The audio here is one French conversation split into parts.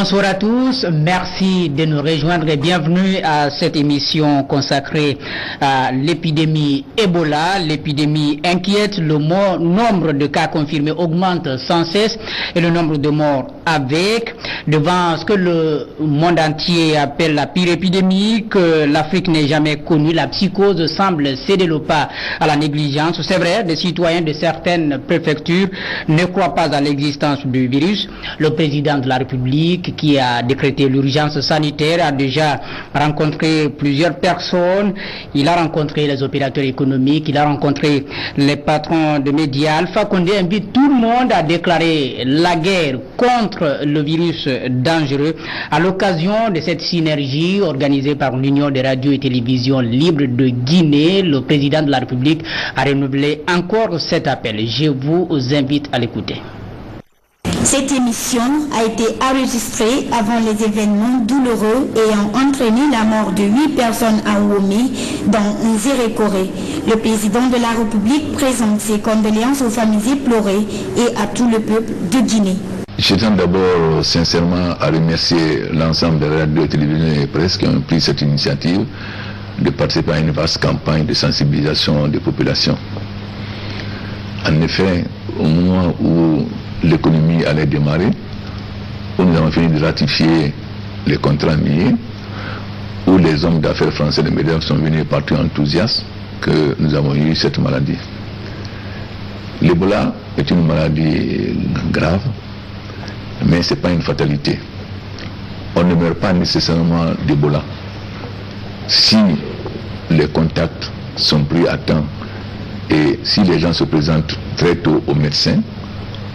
Bonsoir à tous, merci de nous rejoindre et bienvenue à cette émission consacrée à l'épidémie Ebola. L'épidémie inquiète, le nombre de cas confirmés augmente sans cesse et le nombre de morts avec. Devant ce que le monde entier appelle la pire épidémie que l'Afrique n'ait jamais connue, la psychose semble céder le pas à la négligence. C'est vrai, des citoyens de certaines préfectures ne croient pas à l'existence du virus. Le président de la République, qui a décrété l'urgence sanitaire, a déjà rencontré plusieurs personnes. Il a rencontré les opérateurs économiques, il a rencontré les patrons de médias. Alpha Condé invite tout le monde à déclarer la guerre contre le virus dangereux. À l'occasion de cette synergie organisée par l'Union des radios et télévisions libres de Guinée, le président de la République a renouvelé encore cet appel. Je vous invite à l'écouter. Cette émission a été enregistrée avant les événements douloureux ayant entraîné la mort de 8 personnes à Ouomé, dont Nzérékoré. Le président de la République présente ses condoléances aux familles éplorées et à tout le peuple de Guinée. Je tiens d'abord sincèrement à remercier l'ensemble des radios, télévisions et presse qui ont pris cette initiative de participer à une vaste campagne de sensibilisation des populations. En effet, au moment où l'économie allait démarrer, où nous avons fini de ratifier les contrats miniers, où les hommes d'affaires français et les médias sont venus partout enthousiastes, que nous avons eu cette maladie. L'Ebola est une maladie grave, mais ce n'est pas une fatalité. On ne meurt pas nécessairement d'Ebola. Si les contacts sont pris à temps et si les gens se présentent très tôt aux médecins,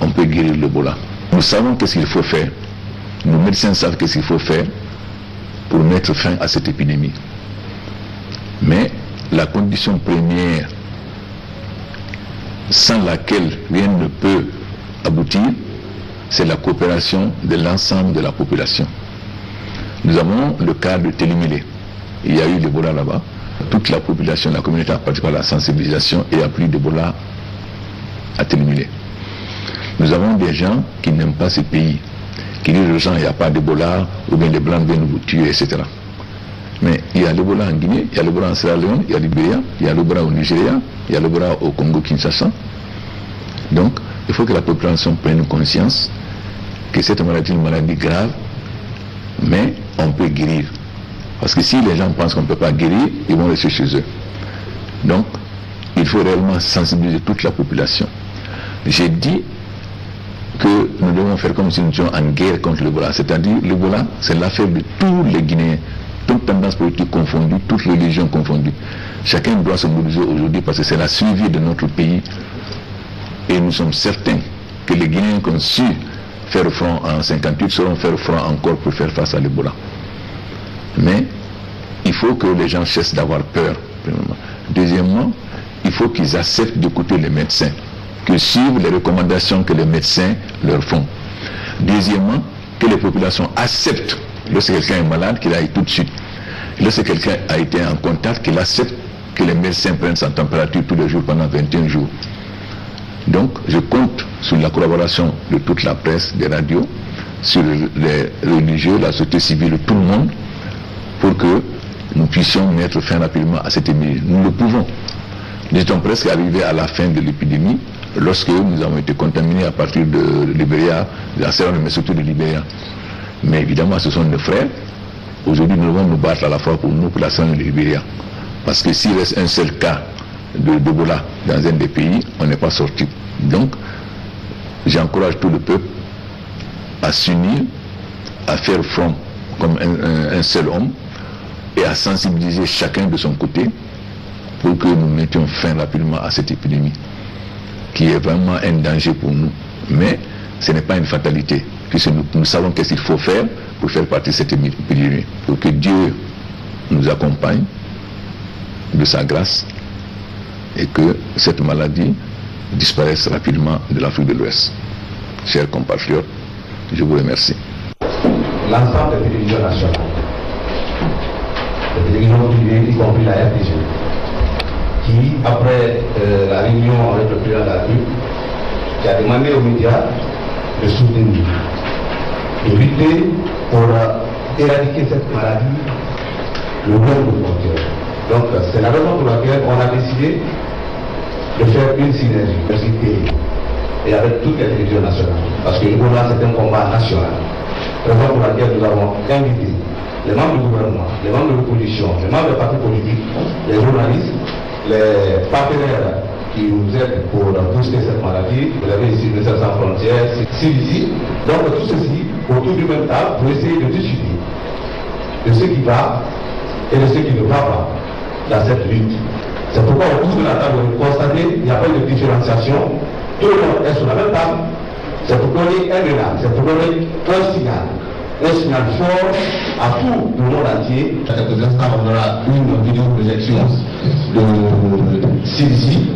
on peut guérir l'Ebola. Nous savons qu'est-ce qu'il faut faire. Nos médecins savent qu'est-ce qu'il faut faire pour mettre fin à cette épidémie. Mais la condition première sans laquelle rien ne peut aboutir, c'est la coopération de l'ensemble de la population. Nous avons le cas de Télémilé. Il y a eu l'Ebola là-bas. Toute la population, la communauté a participé à la sensibilisation et a pris d'Ebola à Télémilé. Nous avons des gens qui n'aiment pas ces pays, qui disent aux gens il n'y a pas d'Ebola, ou bien les Blancs viennent vous tuer, etc. Mais il y a l'Ebola en Guinée, il y a l'Ebola en Sierra Leone, il y a l'Ibéria, il y a l'Ebola au Nigeria, il y a l'Ebola au Congo-Kinshasa. Donc, il faut que la population prenne conscience que cette maladie est une maladie grave, mais on peut guérir. Parce que si les gens pensent qu'on ne peut pas guérir, ils vont rester chez eux. Donc, il faut réellement sensibiliser toute la population. J'ai dit que nous devons faire comme si nous étions en guerre contre l'Ebola. C'est-à-dire, l'Ebola, c'est l'affaire de tous les Guinéens, toutes tendances politiques confondues, toutes religions confondues. Chacun doit se mobiliser aujourd'hui parce que c'est la survie de notre pays. Et nous sommes certains que les Guinéens qui ont su faire front en 58 sauront faire front encore pour faire face à l'Ebola. Mais il faut que les gens cessent d'avoir peur. Deuxièmement, il faut qu'ils acceptent d'écouter les médecins, qu'ils suivent les recommandations que les médecins leur font. Deuxièmement, que les populations acceptent, lorsque quelqu'un est malade, qu'il aille tout de suite. Lorsque quelqu'un a été en contact, qu'il accepte que les médecins prennent sa température tous les jours pendant 21 jours. Donc, je compte sur la collaboration de toute la presse, des radios, sur les religieux, la société civile, tout le monde, pour que nous puissions mettre fin rapidement à cette épidémie. Nous le pouvons. Nous étions presque arrivés à la fin de l'épidémie lorsque nous avons été contaminés à partir de Libéria, de la Sierra Leone, mais surtout de Libéria. Mais évidemment, ce sont nos frères. Aujourd'hui, nous devons nous battre à la fois pour nous, pour la Sierra Leone et Libéria. Parce que s'il reste un seul cas d'Ebola dans un des pays, on n'est pas sorti. Donc, j'encourage tout le peuple à s'unir, à faire front comme un seul homme et à sensibiliser chacun de son côté pour que nous mettions fin rapidement à cette épidémie qui est vraiment un danger pour nous. Mais ce n'est pas une fatalité, puisque nous savons qu'est-ce qu'il faut faire pour faire partie de cette épidémie. Pour que Dieu nous accompagne de sa grâce et que cette maladie disparaisse rapidement de l'Afrique de l'Ouest. Chers compatriotes, je vous remercie. L'ensemble des télévisions nationales, les télévisions privées, y compris la RTG, qui, après la réunion avec le président de la République, qui a demandé aux médias de soutenir, de lutter pour éradiquer cette maladie le long de frontières. Donc c'est la raison pour laquelle on a décidé de faire une synergie et avec toutes les télévisions nationales. Parce que Ebola c'est un combat national. Raison pour laquelle nous avons invité les membres du gouvernement, les membres de l'opposition, les membres des partis politiques, les journalistes, les partenaires qui nous aident pour booster cette maladie. Vous avez ici le Médecins Sans Frontières, CDC. Donc tout ceci autour du même table pour essayer de discuter de ce qui va et de ce qui ne va pas dans cette lutte. C'est pourquoi autour de la table, vous constatez qu'il n'y a pas de différenciation. Tout le monde est sur la même table. C'est pour qu'on ait un élan, c'est pour qu'on ait un signal fort à tout le monde entier. Dans quelques instants, on aura une vidéo projection de CDC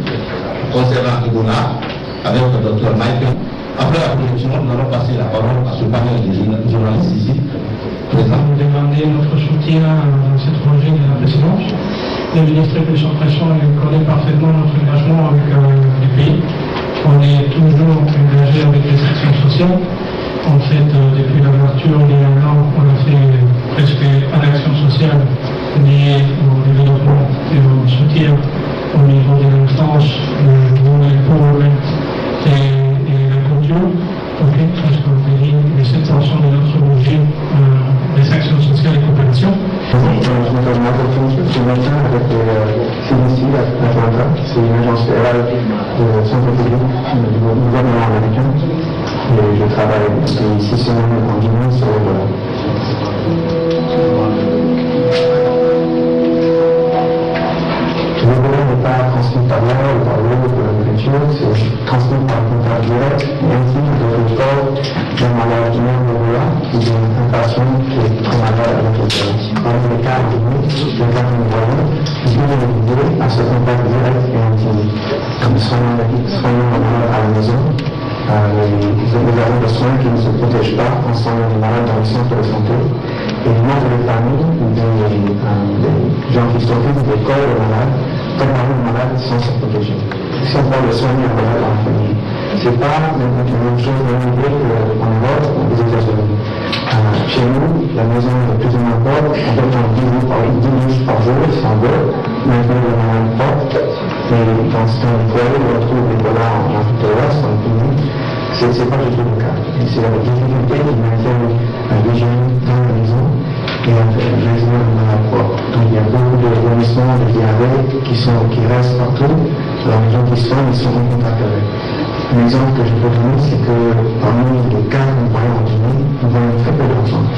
concernant Ebola avec le Dr Michael. Après la projection, nous allons passer la parole à ce panel de journalistes ici présents. Nous demander notre soutien dans cette projet de la présidence. Le ministre de l'Administration connaît parfaitement notre engagement avec les pays. On est toujours engagé avec les sections sociales. En fait, depuis l'ouverture il y a un an, on a fait presque une action sociale liée au développement et au soutien au niveau de l'instance, le pauvre et la culture. Parce qu'on peut dire que 7% de notre budget des actions sociales et coopération. Je m'appelle Michael Finch, je suis médecin avec CDC à Atlanta. C'est une agence fédérale de santé publique du gouvernement américain. Et je travaille depuis 6 semaines en Guinée sur Ebola. L'Ebola n'est pas transmis par l'air ou par l'eau ou par la nourriture, c'est transmis par le contact direct et ainsi que le report d'un malade guinéen d'Ebola ou d'une patient qui est très malade avec l'Ebola. Dans les cas endémiques, les cas que nous voyons, nous pouvons éviter à ce contact direct et intime. Comme soignant le malade à la maison, nous avons des soins qui ne se protègent pas en soignant les malades dans les centres de santé. Et les membres des familles ou des gens qui s'occupent des corps de malades préparent le malade sans se protéger. Si on parle de soigner un malade en famille, ce n'est pas la même chose qu'en Europe ou aux États-Unis. Chez nous, la maison est plus ou moins propre, on peut en 10 minutes par jour, sans beau, maintenir le malade propre. Et dans ce foyer, on retrouve l'Ebola en Afrique de l'Ouest, en Guinée. Ce n'est pas du tout le cas. Et c'est la difficulté qui maintient l'hygiène dans la maison et la maison de malade propre. Donc il y a beaucoup de vomissements, de diarrhée qui restent partout. Alors les gens qui soignent, ils sont en contact avec. Un exemple que je peux donner, c'est que parmi les cas que nous voyons en Guinée, nous voyons très peu d'enfants.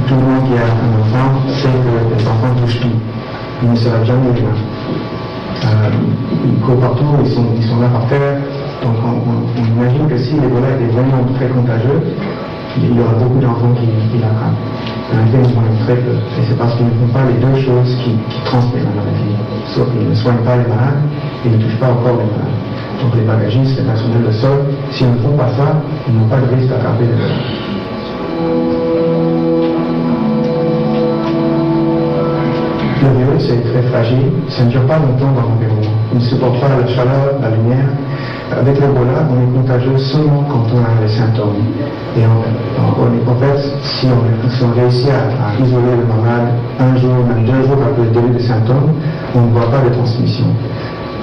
Tout le monde qui a un enfant sait que les enfants touchent tout. Ils ne se lavent jamais les mains. Ils courent partout, ils sont là par terre. Donc on imagine que si l'Ebola était vraiment très contagieux, il y aura beaucoup d'enfants qui l'attrapent. En réalité, ils sont très peu. Et c'est parce qu'ils ne font pas les deux choses qui transmettent la maladie. Sauf qu'ils ne soignent pas les malades et ne touchent pas encore les malades. Donc les bagagistes, les personnels de sol, s'ils ne font pas ça, ils n'ont pas de risque d'attraper l'Ebola. Le virus est très fragile, ça ne dure pas longtemps dans l'environnement. Il ne supporte pas la chaleur, la lumière. Avec l'Ebola, on est contagieux seulement quand on a les symptômes. Et en fait, si on réussit à isoler le malade un jour, même 2 jours après le début des symptômes, on ne voit pas de transmission.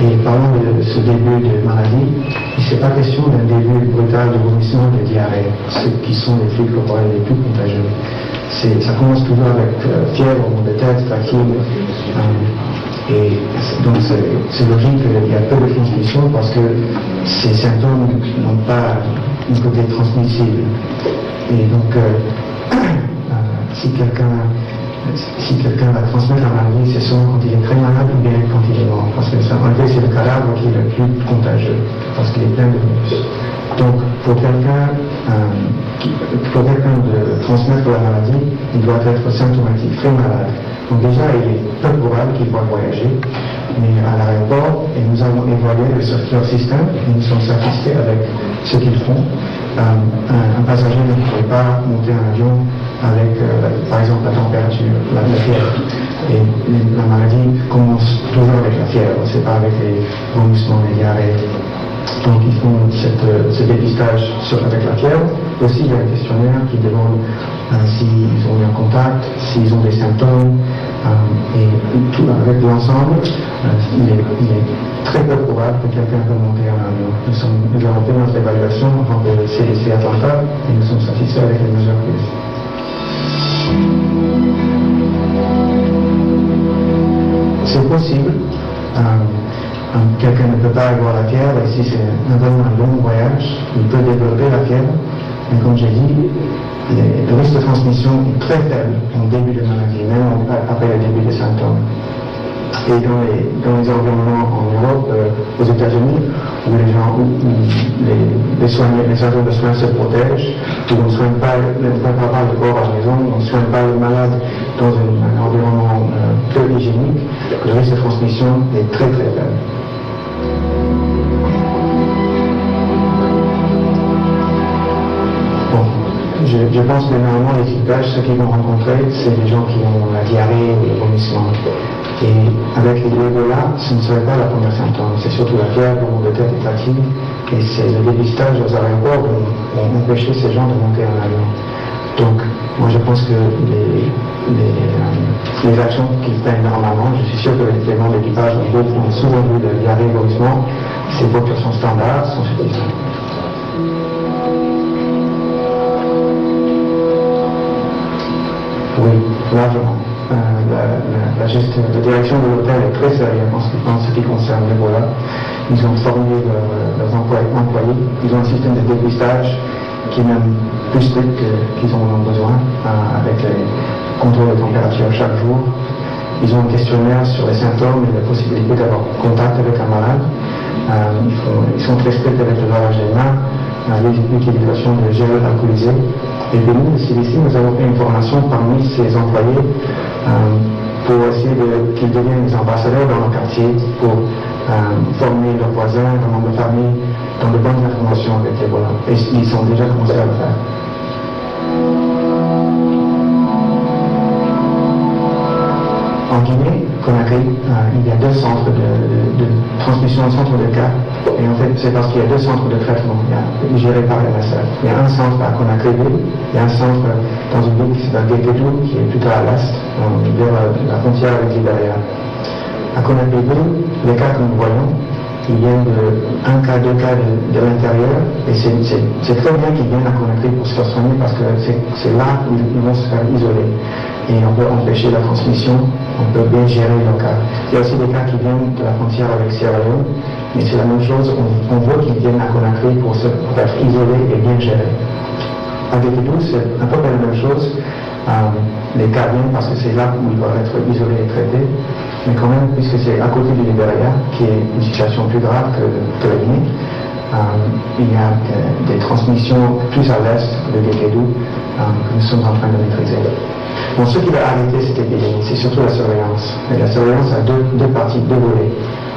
Et parlant de ce début de maladie, il n'est pas question d'un début brutal de vomissement, de diarrhée, ceux qui sont les fluides corporels les plus contagieux. Ça commence toujours avec fièvre, maux de tête, fatigue. Et donc c'est logique qu'il y a peu de transmission parce que ces symptômes n'ont pas une côté transmissible. Et donc si quelqu'un va transmettre la maladie, c'est seulement quand il est très malade ou bien quand il est mort. Parce que ça, en fait, c'est le cadavre qui est le plus contagieux, parce qu'il est plein de virus. Donc, pour quelqu'un de transmettre la maladie, il doit être symptomatique, très malade. Donc déjà, il est peu probable qu'il va voyager, mais à l'aéroport, et nous avons évalué leur système, et nous sommes satisfaits avec ce qu'ils font. Un passager ne pourrait pas monter en avion avec, par exemple, la température, la fièvre. Et la maladie commence toujours avec la fièvre, c'est pas avec les vomissements, les diarrhées. Donc ils font ce dépistage avec la fièvre. Aussi, il y a un questionnaire qui demande s'ils ont eu un contact, s'ils ont des symptômes, et tout avec l'ensemble, il est très peu probable que quelqu'un peut monter en avion. Nous avons fait notre évaluation avant le CDC Atlanta et nous sommes satisfaits avec les mesures prises. C'est possible. Quelqu'un ne peut pas avoir la fièvre, et si c'est vraiment un long voyage, il peut développer la fièvre. Mais comme j'ai dit, le risque de transmission est très faible au début de maladie, même après le début des symptômes. Et dans les environnements en Europe, aux États-Unis, où les gens, les centres de soins se protègent, où on ne soigne pas, ne prépare pas le corps à la maison, on ne soigne pas le malade dans un environnement peu hygiénique, le risque de transmission est très très faible. Je pense que normalement l'équipage, ceux qui vont rencontrer, c'est les gens qui ont la diarrhée ou les vomissements. Et avec l'Ebola, ce ne serait pas la première symptôme, c'est surtout la fièvre, le mal de tête et fatigue. Et c'est le dépistage aux aéroports qui ont empêché ces gens de monter en avion. Donc, moi je pense que les actions qu'ils prennent normalement, je suis sûr que les membres d'équipage ont souvent vu de diarrhée et vomissement, ces précautions standards sont suffisantes. Oui, largement. La direction de l'hôtel est très sérieuse en ce qui concerne l'Ebola. Ils ont formé leurs employés. Ils ont un système de dépistage qui est même plus strict qu'ils en ont besoin, avec les contrôles de température chaque jour. Ils ont un questionnaire sur les symptômes et la possibilité d'avoir contact avec un malade. Ils sont très stricts avec le lavage des mains, l'utilisation de gel alcoolisé. Et puis nous, ici, nous avons fait une formation parmi ces employés pour essayer qu'ils deviennent des ambassadeurs dans le quartier, pour former leurs voisins, leurs membres de famille, dans de bonnes informations avec l'Ebola. Et ils ont déjà commencé à le faire. En Guinée, Conakry, il y a 2 centres de transmission, un centre de cas. Et en fait, c'est parce qu'il y a 2 centres de traitement gérés par MSF. Il y a un centre à Conakry, il y a un centre dans une ville qui s'appelle Guéguédou, qui est plutôt à l'est, vers la frontière avec Libéria. À Conakry, les cas que nous voyons, ils viennent de 1 cas, 2 cas de l'intérieur. Et c'est très bien qu'ils viennent à Conakry pour se faire soigner parce que c'est là où ils vont se faire isoler. Et on peut empêcher la transmission, on peut bien gérer le cas. Il y a aussi des cas qui viennent de la frontière avec Sierra Leone, mais c'est la même chose, on veut qu'ils viennent à Conakry pour être isolés et bien gérés. Avec nous, c'est un peu la même chose. Les cas viennent parce que c'est là où ils doivent être isolés et traités, mais quand même, puisque c'est à côté du Libéria, qui est une situation plus grave que la Guinée, il y a des transmissions plus à l'est de Guéguédou que nous sommes en train de maîtriser. Bon, ce qui va arrêter cette épidémie, c'est surtout la surveillance. Et la surveillance a deux parties, 2 volets.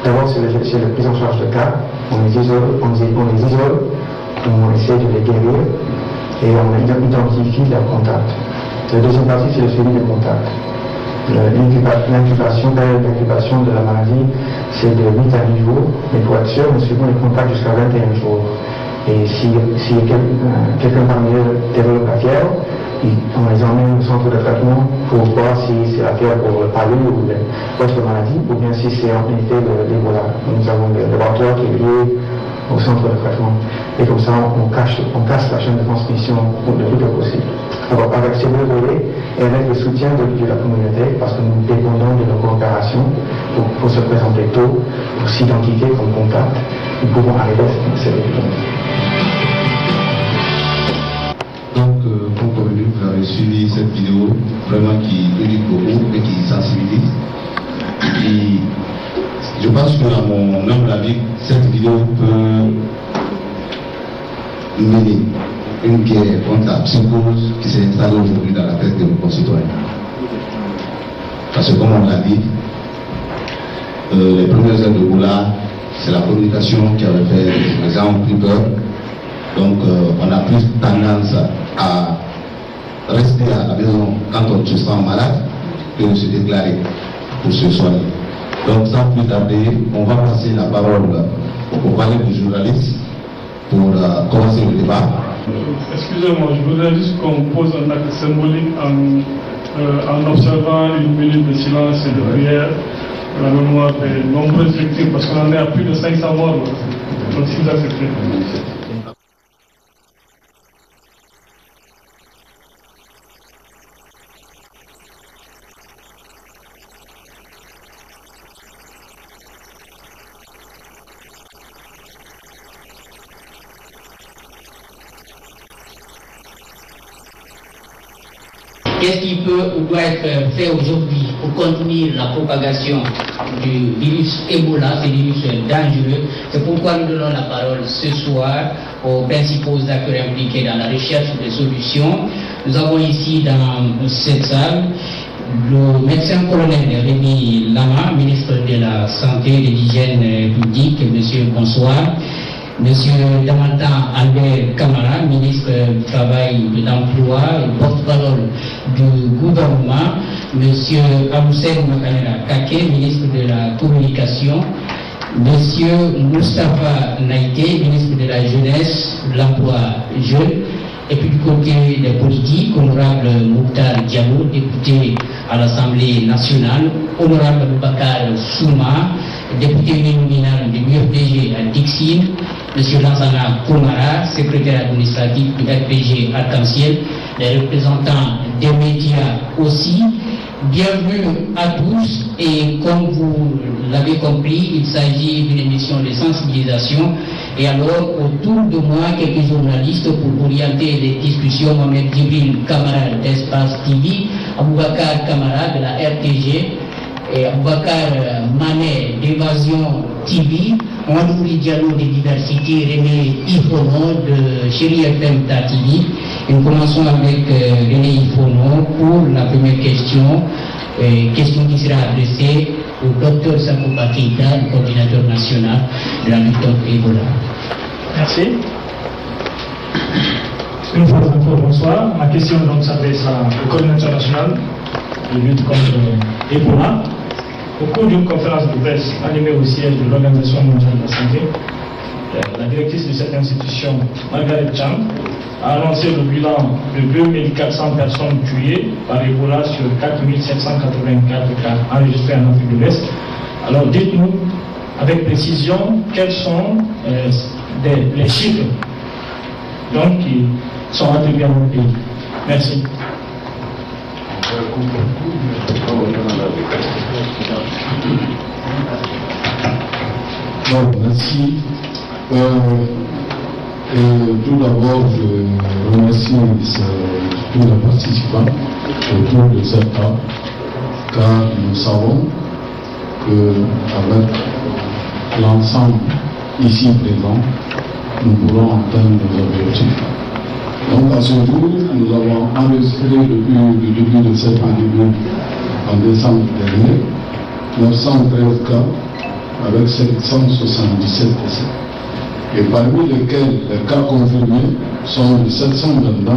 D'abord, c'est la prise en charge de cas. On les isole, on essaie de les guérir et on identifie leurs contacts. La deuxième partie, c'est le suivi des contacts. L'incubation de la maladie, c'est de 8 à 10 jours. Mais pour être sûr, nous suivons les contacts jusqu'à 21 jours. Et si quelqu'un parmi eux développe la fièvre, on les emmène au centre de traitement pour voir si c'est la fièvre pour le palu ou autre maladie, ou bien si c'est en réalité l'Ebola. Nous avons le laboratoire qui est lié au centre de traitement. Et comme ça, on casse la chaîne de transmission le plus tôt possible. Alors, avec ces 2 volets, et avec le soutien de la communauté, parce que nous dépendons de nos coopérations pour se présenter tôt, pour s'identifier comme contact, nous pouvons arriver à cette épidémie. Vous avez suivi cette vidéo vraiment qui éduque beaucoup et qui sensibilise. Et je pense que, à mon humble avis, cette vidéo peut mener une guerre contre la psychose qui s'est installée aujourd'hui dans la tête de nos concitoyens. Parce que, comme on l'a dit, les premières heures de Boula, c'est la communication qui avait fait les gens ont pris peur. Donc, on a plus tendance à rester à la maison quand on se sent malade que de se déclarer pour se soigner. Donc sans plus tarder, on va passer la parole pour parler des journalistes pour commencer le débat. Excusez-moi, je voudrais juste qu'on pose un acte symbolique en observant une minute de silence et de prière pour la mémoire des nombreuses victimes, parce qu'on en est à plus de 500 morts. Donc si vous acceptez. Qu'est-ce qui peut ou doit être fait aujourd'hui pour contenir la propagation du virus Ebola, ce virus dangereux? C'est pourquoi nous donnons la parole ce soir aux principaux acteurs impliqués dans la recherche de solutions. Nous avons ici dans cette salle le médecin-colonel Rémi Lama, ministre de la Santé et de l'Hygiène publique. Monsieur, bonsoir. Monsieur Damantan Albert Kamara, ministre du Travail et de l'Emploi et porte-parole du gouvernement. Monsieur Aboussel Makanera Kake, ministre de la Communication. Monsieur Moustapha Naïté, ministre de la Jeunesse, de l'Emploi jeune. Et puis du côté des politiques, honorable Mouktar Diallo, député à l'Assemblée nationale, honorable Bakar Souma, député uninominal du UFDG à Dixine, M. Lansana Komara, secrétaire administratif du RPG Arc-en-Ciel, les représentants des médias aussi. Bienvenue à tous, et comme vous l'avez compris, il s'agit d'une émission de sensibilisation. Et alors, autour de moi, quelques journalistes pour orienter les discussions: Mohamed Djibril Kamara d'Espace TV, Aboubakar Kamara de la RTG, et Aboubakar Manet d'Évasion TV, Mouadouri Diallo de Diversité, René Ifono de Chéri FM TV. Et nous commençons avec René Ifono pour la première question, question qui sera adressée au Dr Sakouba Keïta, le coordinateur national de la lutte contre Ebola. Merci. Une fois encore, bonsoir. Ma question donc s'adresse au coordinateur national de lutte contre Ebola. Au cours d'une conférence de presse animée au siège de l'Organisation mondiale de la santé, la directrice de cette institution, Margaret Chan, a annoncé le bilan de 2400 personnes tuées par Ebola sur 4784 cas enregistrés en Afrique de l'Est. Alors dites-nous avec précision quels sont les chiffres donc, qui sont attribués à mon pays. Merci. Bon, merci. Tout d'abord, je remercie tous les participants autour de cette table, car nous savons qu'avec l'ensemble ici présent, nous pourrons atteindre nos objectifs. Donc à ce jour, nous avons enregistré depuis le début de cette pandémie en décembre dernier 913 cas avec 777 décès. Et parmi lesquels les cas confirmés sont de 729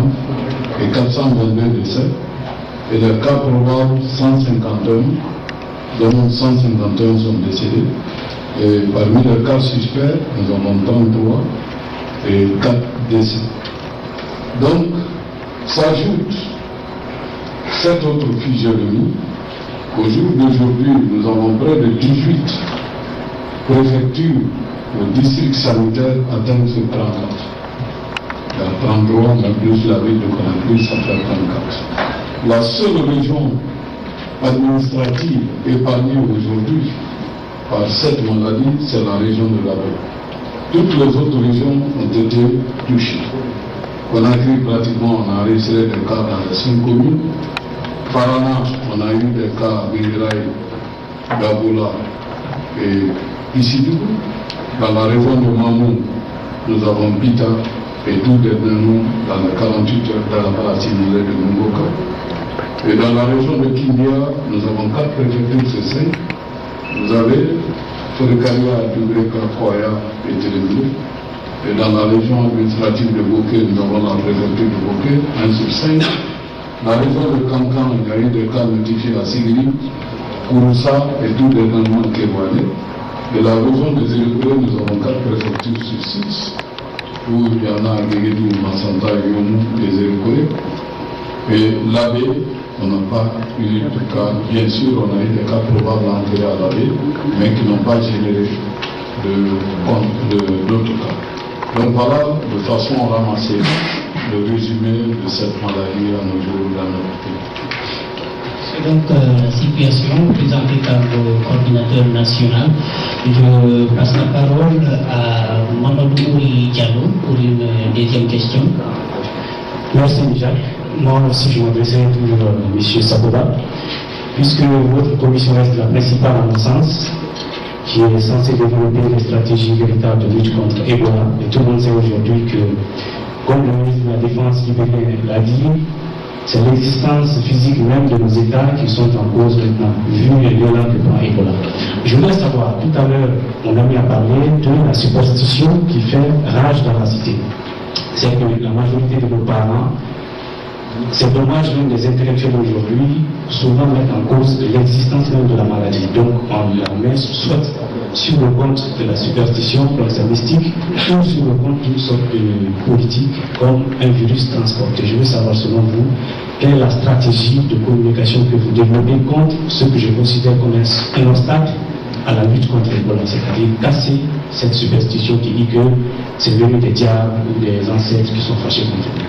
et 422 décès, et les cas probables 151, dont 151 sont décédés. Et parmi les cas suspects, nous avons 33 et 4 décès. Donc, s'ajoute cette autre physionomie. Au jour d'aujourd'hui, nous avons près de 18 préfectures ou districts sanitaires atteints sur 34. Il y a 33, mais plus la ville de Conakry, ça fait 34. La seule région administrative épargnée aujourd'hui par cette maladie, c'est la région de Labé. Toutes les autres régions ont été touchées. Conakry, pratiquement, on a enregistré des cas dans les 5 communes. Parana, on a eu des cas à Bingiraï, Gaboula et Issidou. Dans la région de Mamou, nous avons Pita et tout dernièrement dans les 48 heures dans la partie de Mungoka. Et dans la région de Kindia, nous avons 4 préfectures sur 5. Vous avez Ferekaria, Dubreka, Koya et Télégré. Et dans la région administrative de Bokeh, nous avons la préfecture de Bokeh, 1 sur 5. La région de Kankan, il y a eu des cas notifiés à Sigiri, Kouroussa et tout dernièrement Kéboalé. De la région des Électorés, nous avons 4 préfectures sur 6, où il y en a à Guéguédou, Massanta, Yonou, les Électorés. Et l'abbé, on n'a pas eu de cas. Bien sûr, on a eu des cas probables entrés à l'abbé, mais qui n'ont pas généré d'autres cas. Donc voilà, de façon ramassée, le résumé de cette maladie à nos jours dans notre pays. C'est donc la situation présentée par le coordinateur national. Je passe la parole à Mamadou Diallo pour une deuxième question. Merci Jacques. Moi aussi je m'adressais toujours à M. Saboda, puisque votre commission reste la principale en mon sens, qui est censée développer des stratégies véritables de lutte contre Ebola. Et tout le monde sait aujourd'hui que, comme le ministre de la Défense libérien l'a dit, c'est l'existence physique même de nos États qui sont en cause maintenant, vu les violents que prend Ebola. Je voudrais savoir, tout à l'heure, mon ami a parlé de la superstition qui fait rage dans la cité. C'est que la majorité de nos parents, c'est dommage même des intellectuels aujourd'hui, souvent mettent en cause l'existence même de la maladie. Donc on la met soit sur le compte de la superstition, donc c'est mystique, ou sur le compte d'une sorte de politique, comme un virus transporté. Je veux savoir selon vous, quelle est la stratégie de communication que vous développez contre ce que je considère comme un obstacle à la lutte contre Ebola, c'est-à-dire casser cette superstition qui dit que c'est venu des diables ou des ancêtres qui sont fâchés contre nous.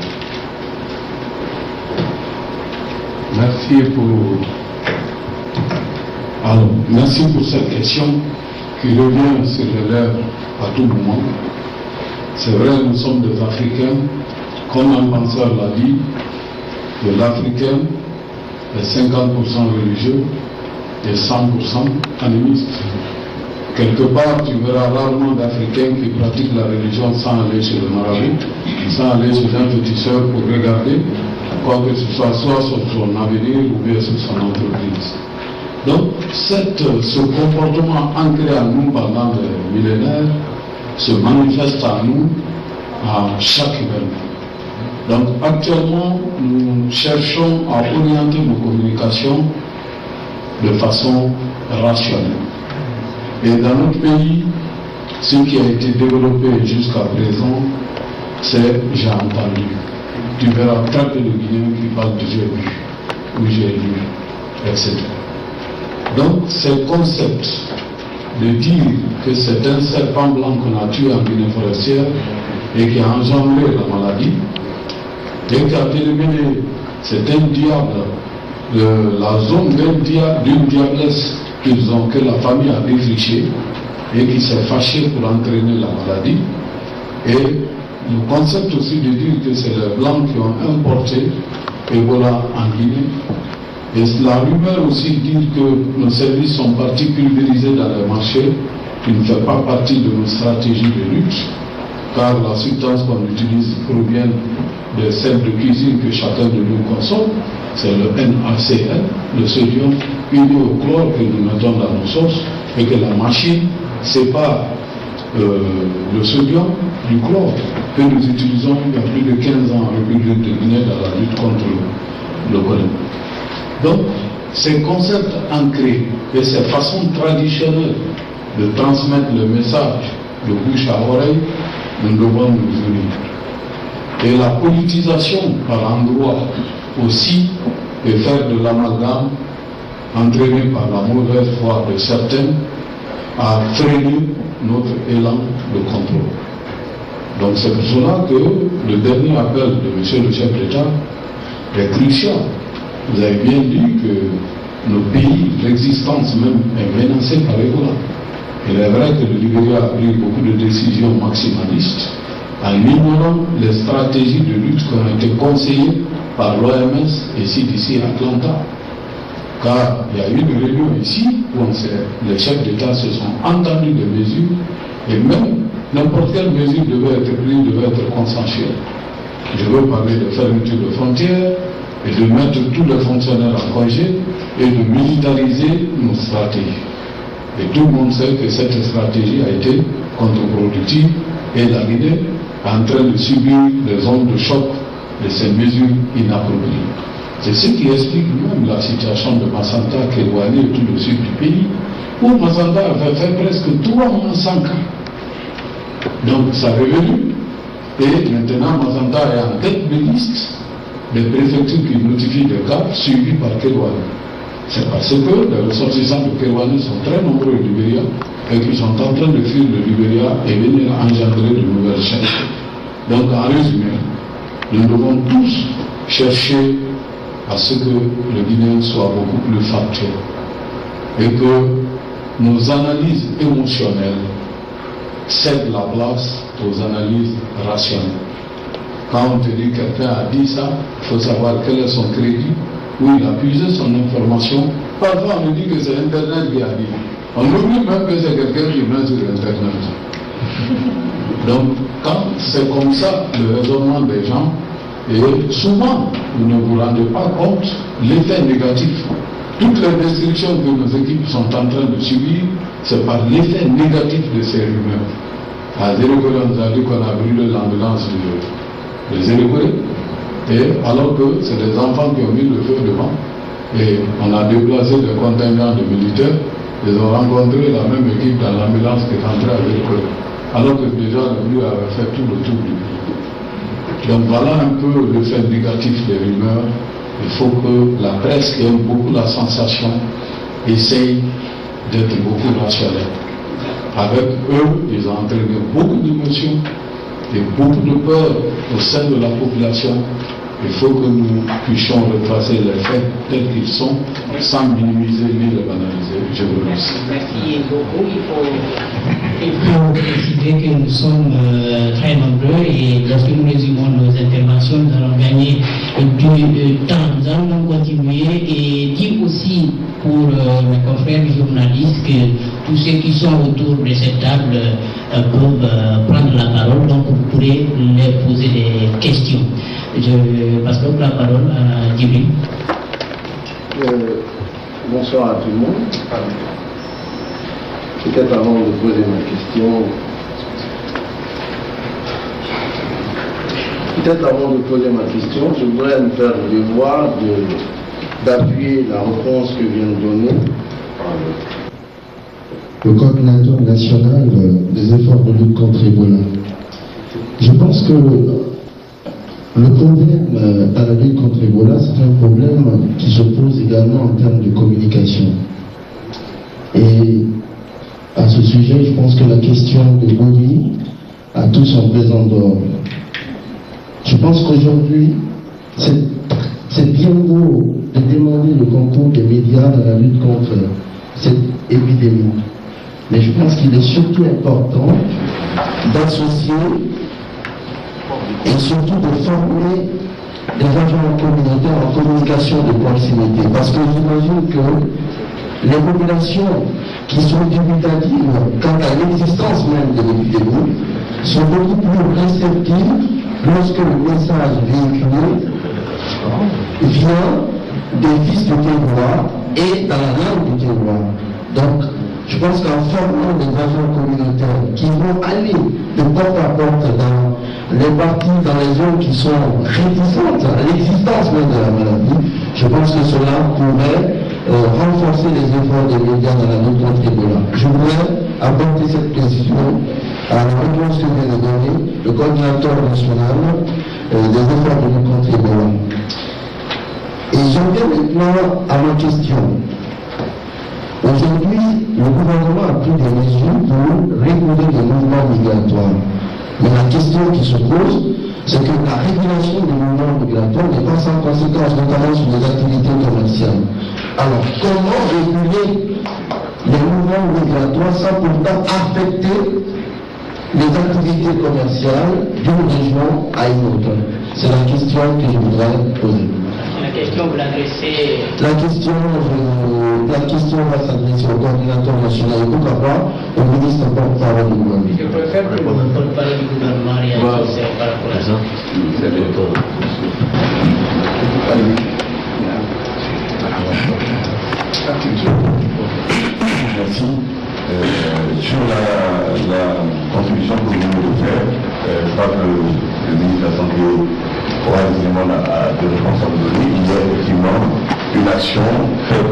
Merci pour cette question qui revient sur les lèvres à tout moment. C'est vrai, nous sommes des Africains, comme un penseur l'a dit, de l'Africain est 50% religieux et 100% animiste. Quelque part, tu verras rarement d'Africains qui pratiquent la religion sans aller chez le marabout, sans aller chez un féticheur pour regarder quoi que ce soit sur son avenir ou bien sur son entreprise. Donc, ce comportement ancré en nous pendant des millénaires se manifeste en nous à chaque événement. Donc, actuellement, nous cherchons à orienter nos communications de façon rationnelle. Et dans notre pays, ce qui a été développé jusqu'à présent, c'est « j'ai entendu ». Tu verras très peu de Guinéens qui parlent de « j'ai vu » ou « j'ai lu », etc. Donc, ces concepts de dire que c'est un serpent blanc qu'on a tué en Guinée forestière et qui a engendré la maladie, et qui a éliminé, c'est un diable, la zone d'une diablesse que la famille a défrichée et qui s'est fâchée pour entraîner la maladie. Et le concept aussi de dire que c'est les Blancs qui ont importé Ebola en Guinée. Et la rumeur aussi dire que nos services sont partis pulvérisés dans les marchés, qui ne fait pas partie de nos stratégies de lutte, car la substance qu'on utilise provient de celle de cuisine que chacun de nous consomme, c'est le NaCl, le sodium uni au chlore que nous mettons dans nos sauces, et que la machine sépare le sodium du chlore que nous utilisons il y a plus de 15 ans en République de Guinée dans la lutte contre le choléra. Donc, ces concepts ancrés et ces façons traditionnelles de transmettre le message de bouche à oreille, nous devons nous unir. Et la politisation par endroits aussi et faire de l'amalgame entraîné par la mauvaise foi de certains a freiné notre élan de contrôle. Donc c'est pour cela que le dernier appel de M. le chef d'État est crucial. Vous avez bien dit que nos pays, l'existence même est menacée par Ebola. Il est vrai que le Libéria a pris beaucoup de décisions maximalistes en ignorant les stratégies de lutte qui ont été conseillées par l'OMS et CDC Atlanta. Car il y a eu une réunion ici où les chefs d'État se sont entendus des mesures et même n'importe quelle mesure devait être prise, devait être consensuelle. Je veux parler de fermeture de frontières et de mettre tous les fonctionnaires en congé et de militariser nos stratégies. Et tout le monde sait que cette stratégie a été contre-productive et la Guinée est en train de subir des ondes de choc de ces mesures inappropriées. C'est ce qui explique même la situation de Massanta qui est éloignée tout le sud du pays, où Massanta avait fait presque 3 mois sans cas. Donc ça est revenu. Et maintenant, Massanta est en tête de liste des préfectures qui notifient des cas suivis par Kerouane. C'est parce que les ressortissants de Kerouane sont très nombreux au Libéria et qu'ils sont en train de fuir le Libéria et venir engendrer de nouvelles chaînes. Donc en résumé, nous devons tous chercher à ce que le Guinéen soit beaucoup plus factuel et que nos analyses émotionnelles cèdent la place aux analyses rationnelles. Quand on te dit que quelqu'un a dit ça, il faut savoir quel est son crédit, où il a puisé son information. Parfois on nous dit que c'est Internet qui a dit. On oublie même que c'est quelqu'un qui met sur Internet. Donc quand c'est comme ça le raisonnement des gens, et souvent vous ne vous rendez pas compte l'effet négatif. Toutes les destructions que nos équipes sont en train de subir, c'est par l'effet négatif de ces rumeurs. À Zérokoré, on nous a dit qu'on a brûlé l'ambulance de Zérokoré, et alors que c'est des enfants qui ont mis le feu devant, et on a déplacé des contingents de militaires, ils ont rencontré la même équipe dans l'ambulance qui est entrée à Zérokoré, alors que déjà le bruit avait fait tout le tour du pays. Donc voilà un peu l'effet négatif des rumeurs. Il faut que la presse qui aime beaucoup la sensation essaye d'être beaucoup rationnelle. Avec eux, ils ont entraîné beaucoup d'émotions et beaucoup de peur au sein de la population. Il faut que nous puissions retracer les faits tels qu'ils sont, sans minimiser ni les banaliser. Je vous remercie. Merci beaucoup. Il faut préciser que nous sommes très nombreux et lorsque nous résumons nos interventions, nous allons gagner du temps. Nous allons continuer et dire aussi pour mes confrères journalistes que tous ceux qui sont autour de cette table peuvent prendre la parole, donc vous pourrez leur poser des questions. Je passe donc la parole à Djibril. Bonsoir à tout le monde. Peut-être avant de poser ma question, je voudrais me faire le devoir d'appuyer la réponse que vient de donner le coordinateur national des efforts de lutte contre Ebola. Je pense que le problème à la lutte contre Ebola, c'est un problème qui se pose également en termes de communication. Et à ce sujet, je pense que la question de Gori a tout son présent d'or. Je pense qu'aujourd'hui, c'est bien beau de demander le concours des médias dans la lutte contre cette épidémie. Mais je pense qu'il est surtout important d'associer et surtout de former des agents communautaires en communication de proximité. Parce que j'imagine que les populations qui sont dubitatives quant à l'existence même de l'épidémie sont beaucoup plus réceptives lorsque le message véhiculé vient des fils de terroir et dans la langue du terroir. Donc, je pense qu'en formant des agents communautaires qui vont aller de porte à porte dans les parties, dans les zones qui sont réticentes à l'existence même de la maladie, je pense que cela pourrait renforcer les efforts des médias dans la lutte contre Ebola. Je voudrais apporter cette précision à la réponse que vient de donner le coordinateur national des efforts de lutte contre Ebola. Et j'en viens maintenant à ma question. Aujourd'hui, le gouvernement a pris des mesures pour réguler les mouvements migratoires. Mais la question qui se pose, c'est que la régulation des mouvements migratoires n'est pas sans conséquence, notamment sur les activités commerciales. Alors, comment réguler les mouvements migratoires sans pourtant affecter les activités commerciales d'une région à une autre? C'est la question que je voudrais poser. La question, vous l'adressez. La question va s'adresser au coordinateur national et pourquoi pas au ministre porte-parole du gouvernement. Je préfère que le porte-parole du gouvernement réagisse par rapport à ça. Merci. Sur la contribution que vous venez de faire, je crois que le ministre de la Santé aura éléments de réponse à vous donner. Il y a effectivement une action faite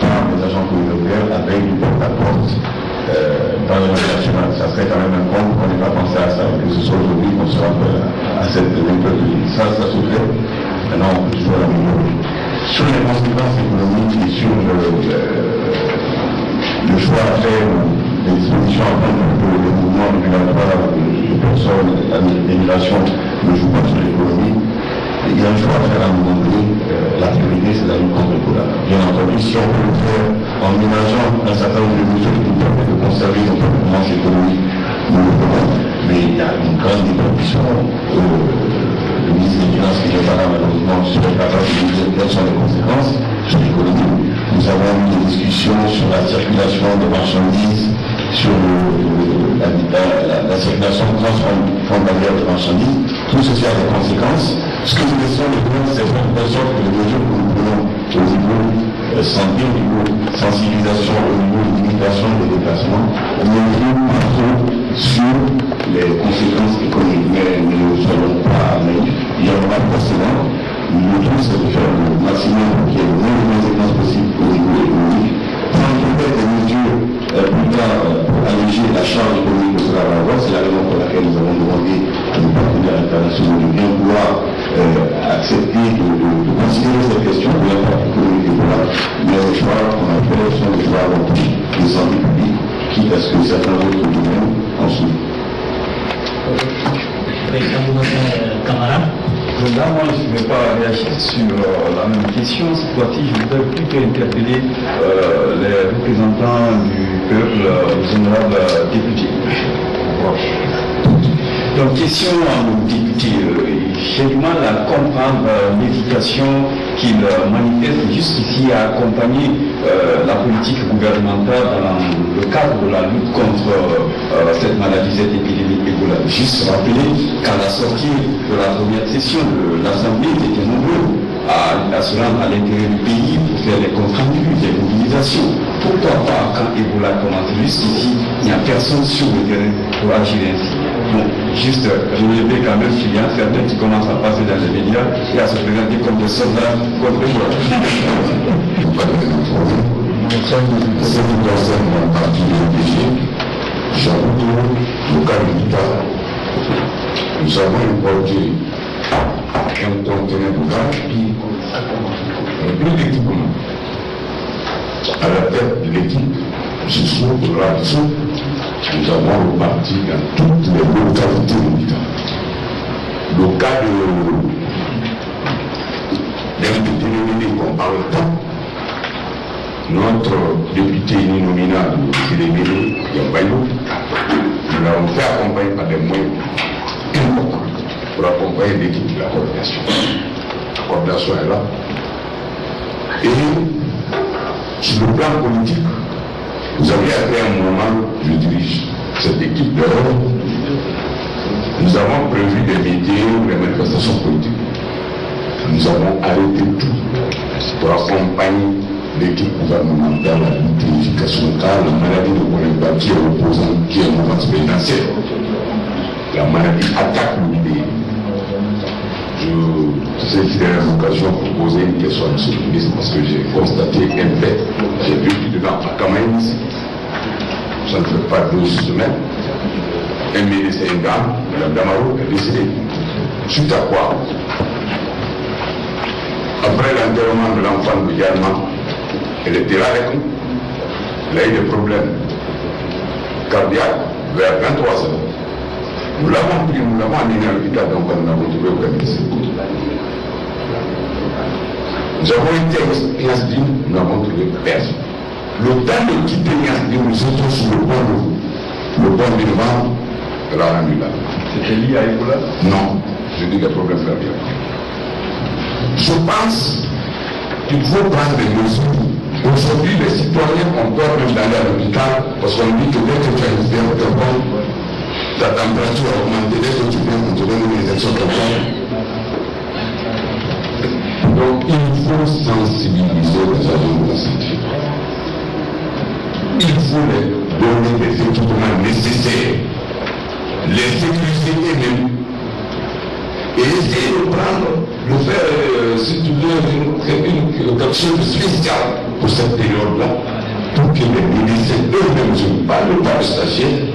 par les agents communautaires avec du porte-à-porte dans le réseau national. Ça serait quand même un compte qu'on n'ait pas pensé à ça, que ce soit aujourd'hui qu'on se rappelle à cette méthode. Ça se fait. Maintenant, on peut toujours l'améliorer. Sur les conséquences économiques et sur le choix à faire, les dispositions à prendre pour le mouvement migratoire de personnes, l'immigration ne joue pas sur l'économie. Il y a un choix à faire à un moment donné. La priorité, c'est la lutte contre le Ebola. Bien entendu, si on peut le faire en ménageant un certain nombre de mesures qui nous permettent de conserver nos performances économiques, nous le ferons. Mais il y a une grande dépercussion. Le ministre des Finances qui n'est pas là, malheureusement, serait capable de nous dire quelles sont les conséquences sur l'économie. Nous avons eu des discussions sur la circulation des marchandises, sur la circulation transfrontalière des marchandises. Tout ceci a des conséquences. Ce que nous essayons de faire, c'est faire en sorte que les mesures que nous prenons au niveau santé, au niveau sensibilisation, au niveau limitation des déplacements, on ne joue pas trop sur les conséquences économiques. Mais nous ne soyons pas naïfs. Il y en aura forcément. Le tout, c'est de faire le maximum pour qu'il y ait le moins de conséquences possibles au niveau économique. Prendre peut-être des mesures plus tard pour alléger la charge économique que cela va avoir. C'est la raison pour laquelle nous avons demandé à nos partenaires internationaux de bien vouloir accepter de considérer cette question de l'impact économique des Ebola. Mais les choix qu'on a fait sont des choix avant tout de santé publique, quitte à ce que certains autres domaines en souffrent. Là, moi, je ne vais pas réagir sur la même question. Cette fois-ci, je voudrais plutôt interpeller les représentants du peuple, les honorables députés. Donc, question à nos députés. J'ai du mal à comprendre l'hésitation qu'ils manifestent jusqu'ici à accompagner la politique gouvernementale dans le cadre de la lutte contre cette maladie, cette épidémie Ebola. Juste rappeler qu'à la sortie de la première session de l'Assemblée, ils étaient nombreux à se rendre à l'intérieur du pays pour faire les comptes rendus, des mobilisations. Pourquoi pas, quand Ebola commence jusqu'ici, il n'y a personne sur le terrain pour agir ainsi. Bon, juste relever quand même qu'il y a certains qui commencent à passer dans les médias et à se présenter comme des soldats contre Ebola. Ce qui concerne la partie de l'OPG, j'avoue le cas de l'État, nous avons importé un conteneur de gaz et plus d'équipement. À la tête de l'équipe, je trouve là-dessous, nous avons reparti dans toutes les localités de l'État. Le cas d'un dénommé qu'on parle tant, notre député uninominal, Sélémélé Yambayou, nous l'avons fait accompagner par des moyens importants pour accompagner l'équipe de la coordination. La coordination est là. Et sur le plan politique, vous avez après un moment, je dirige cette équipe dehors, nous avons prévu des vidéos, des manifestations politiques. Nous avons arrêté tout pour accompagner l'équipe gouvernementale à l'utilisation car la maladie de Bonemba qui est opposant, qui est mouvance présidentielle. La maladie attaque l'idée. Je saisirai l'occasion pour poser une question à M. le ministre parce que j'ai constaté un fait. J'ai vécu dedans à Kamaïs. Ça ne fait pas 12 semaines. Un médecin, une dame, Mme Damaro, est décédée. Suite à quoi? Après l'enterrement de l'enfant de Yarma, elle était là avec nous. Elle a eu des problèmes cardiaques vers 23 heures. Nous l'avons pris, nous l'avons amené à l'hôpital, donc nous n'avons trouvé aucun médecin. Nous avons été à Niasbin, nous n'avons trouvé personne. Le temps de quitter Niasbin, nous étions sur le pont de devant de la Ramula. C'était lié à Ebola? Non, je dis des problèmes cardiaques. Je pense qu'il faut prendre des mesures. Aujourd'hui, les citoyens ont peur même d'aller à l'hôpital parce qu'on dit que dès que tu as une fièvre quelconque, ta température a augmenté, dès que tu viens, on te donne une injection quelconque. Donc, il faut sensibiliser les agents de la santé. Il faut les donner des équipements nécessaires, les sécuriser eux-mêmes. et essayer de faire, si tu veux, quelque chose de spécial pour cette période-là, pour que les ministres eux-mêmes, je ne parle pas de stagiaires,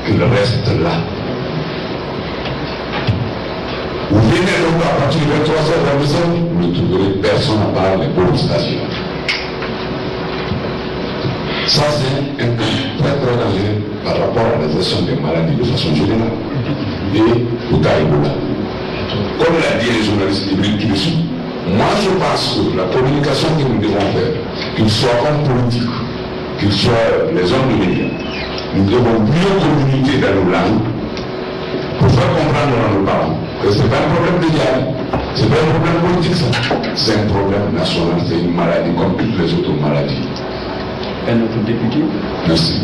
qu'ils restent là. Vous venez donc à partir de 23h à la maison, vous ne trouverez personne à part les pauvres stagiaires. Ça, c'est un cas très très dangereux par rapport à la gestion des maladies de façon générale. Et au cas Ebola. Comme l'a dit les journalistes qui le sont, moi je pense que la communication que nous devons faire, qu'il soit comme politique, qu'il soit les hommes de médias, nous devons mieux communiquer dans nos langues pour faire comprendre à nos parents que ce n'est pas un problème de diable, ce n'est pas un problème politique ça, c'est un problème national, c'est une maladie comme toutes les autres maladies. Un autre député. Merci.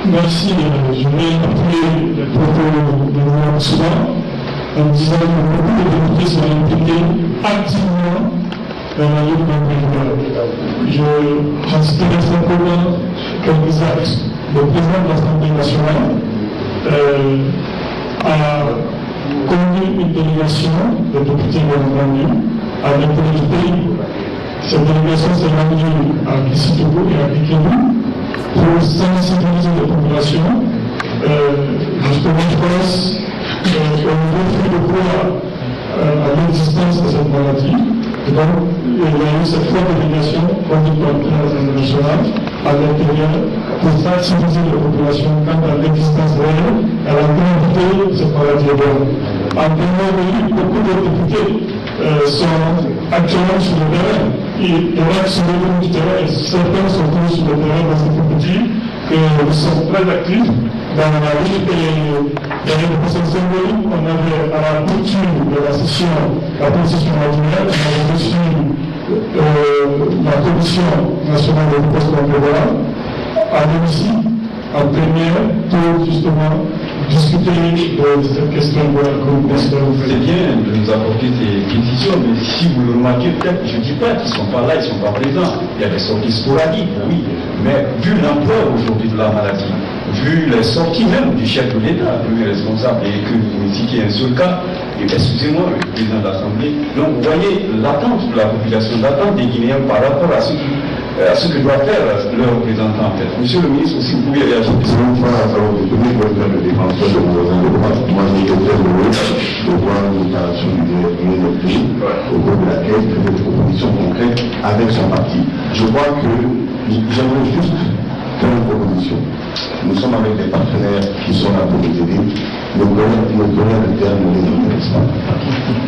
Merci. Je vais appuyer les propos de Mme Souba en disant que beaucoup de députés sont impliqués activement dans la lutte contre l'Ebola. Je citerai simplement quelques actes. Le président de l'Assemblée nationale a conduit une délégation de députés de à l'intérieur du pays. Cette délégation s'est rendue à Kissitogo et à Kikenu pour sensibiliser les populations. Justement, je pense au niveau de quoi à l'existence de cette maladie. Et donc, il y a eu cette forte délégation conduite par le président national à l'intérieur pour sensibiliser les populations quant à l'existence réelle et à la gravité de cette maladie. En témoigne, beaucoup de députés sont actuellement sur le terrain. Il y en a qui sont venus du terrain et certains sont venus sur le terrain dans cette petite que nous sommes très actifs dans la lutte et dans les procès symboliques. On avait à la couture de la session, la position ordinaire, on avait reçu la Commission nationale de lutte contre l'Ebola à l'hémicycle en première pour justement discuter de cette question de la communication. C'est bien de nous apporter ces précisions, mais si vous le remarquez, peut-être, je ne dis pas qu'ils ne sont pas là, ils ne sont pas présents. Il y a des sorties sporadiques, oui, mais vu l'ampleur aujourd'hui de la maladie, vu les sorties même du chef de l'État, le responsable, et que vous citez un seul cas, et excusez-moi, le président de l'Assemblée, donc vous voyez l'attente de la population, l'attente des Guinéens par rapport à ce que doit faire leur représentant en fait. Monsieur le ministre, si vous pouvez réagir. C'est une fois à savoir de défenseur de mon voisin de droite. Moi, j'ai été très heureux de voir une déclaration du directeur de pays au cours de laquelle il fait des propositions concrètes avec son parti. Je crois que j'aimerais juste faire une proposition. Nous sommes avec des partenaires qui sont là pour nous aider. Le colère de terre ne les intéresse pas.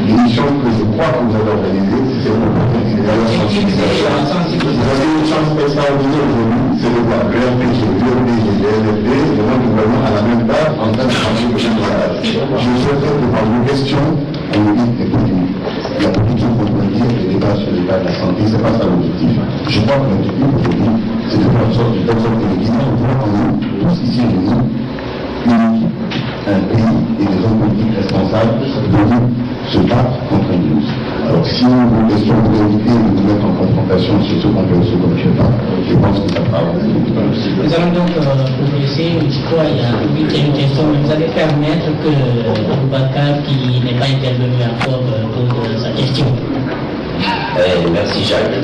L'émission que je crois que vous avez organisée, c'est pour permettre une meilleure sensibilisation. Vous avez une chance extraordinaire aujourd'hui, c'est de voir l'RPG, l'URDG, l'LFD, le monde gouvernement à la même table en train de changer le champ de malade. Je souhaiterais que par vos questions, on évite les polémiques. La politique, on peut dire, les débats sur l'état de la santé, c'est pas ça l'objectif. Je crois que l'objectif aujourd'hui, c'est de faire en sorte que les Guinéens voient en nous, tous ici réunis, un pays et des hommes politiques responsables venus se battre contre un virus. Alors si vos questions vous éviter de nous mettre en confrontation sur ce qu'on fait ou ce qu'on ne fait pas, je pense que ça fera. Nous allons donc progresser. Je crois qu'il y a une question, mais vous allez permettre que Boubacar, qui n'est pas intervenu encore, pose sa question. Merci Jacques.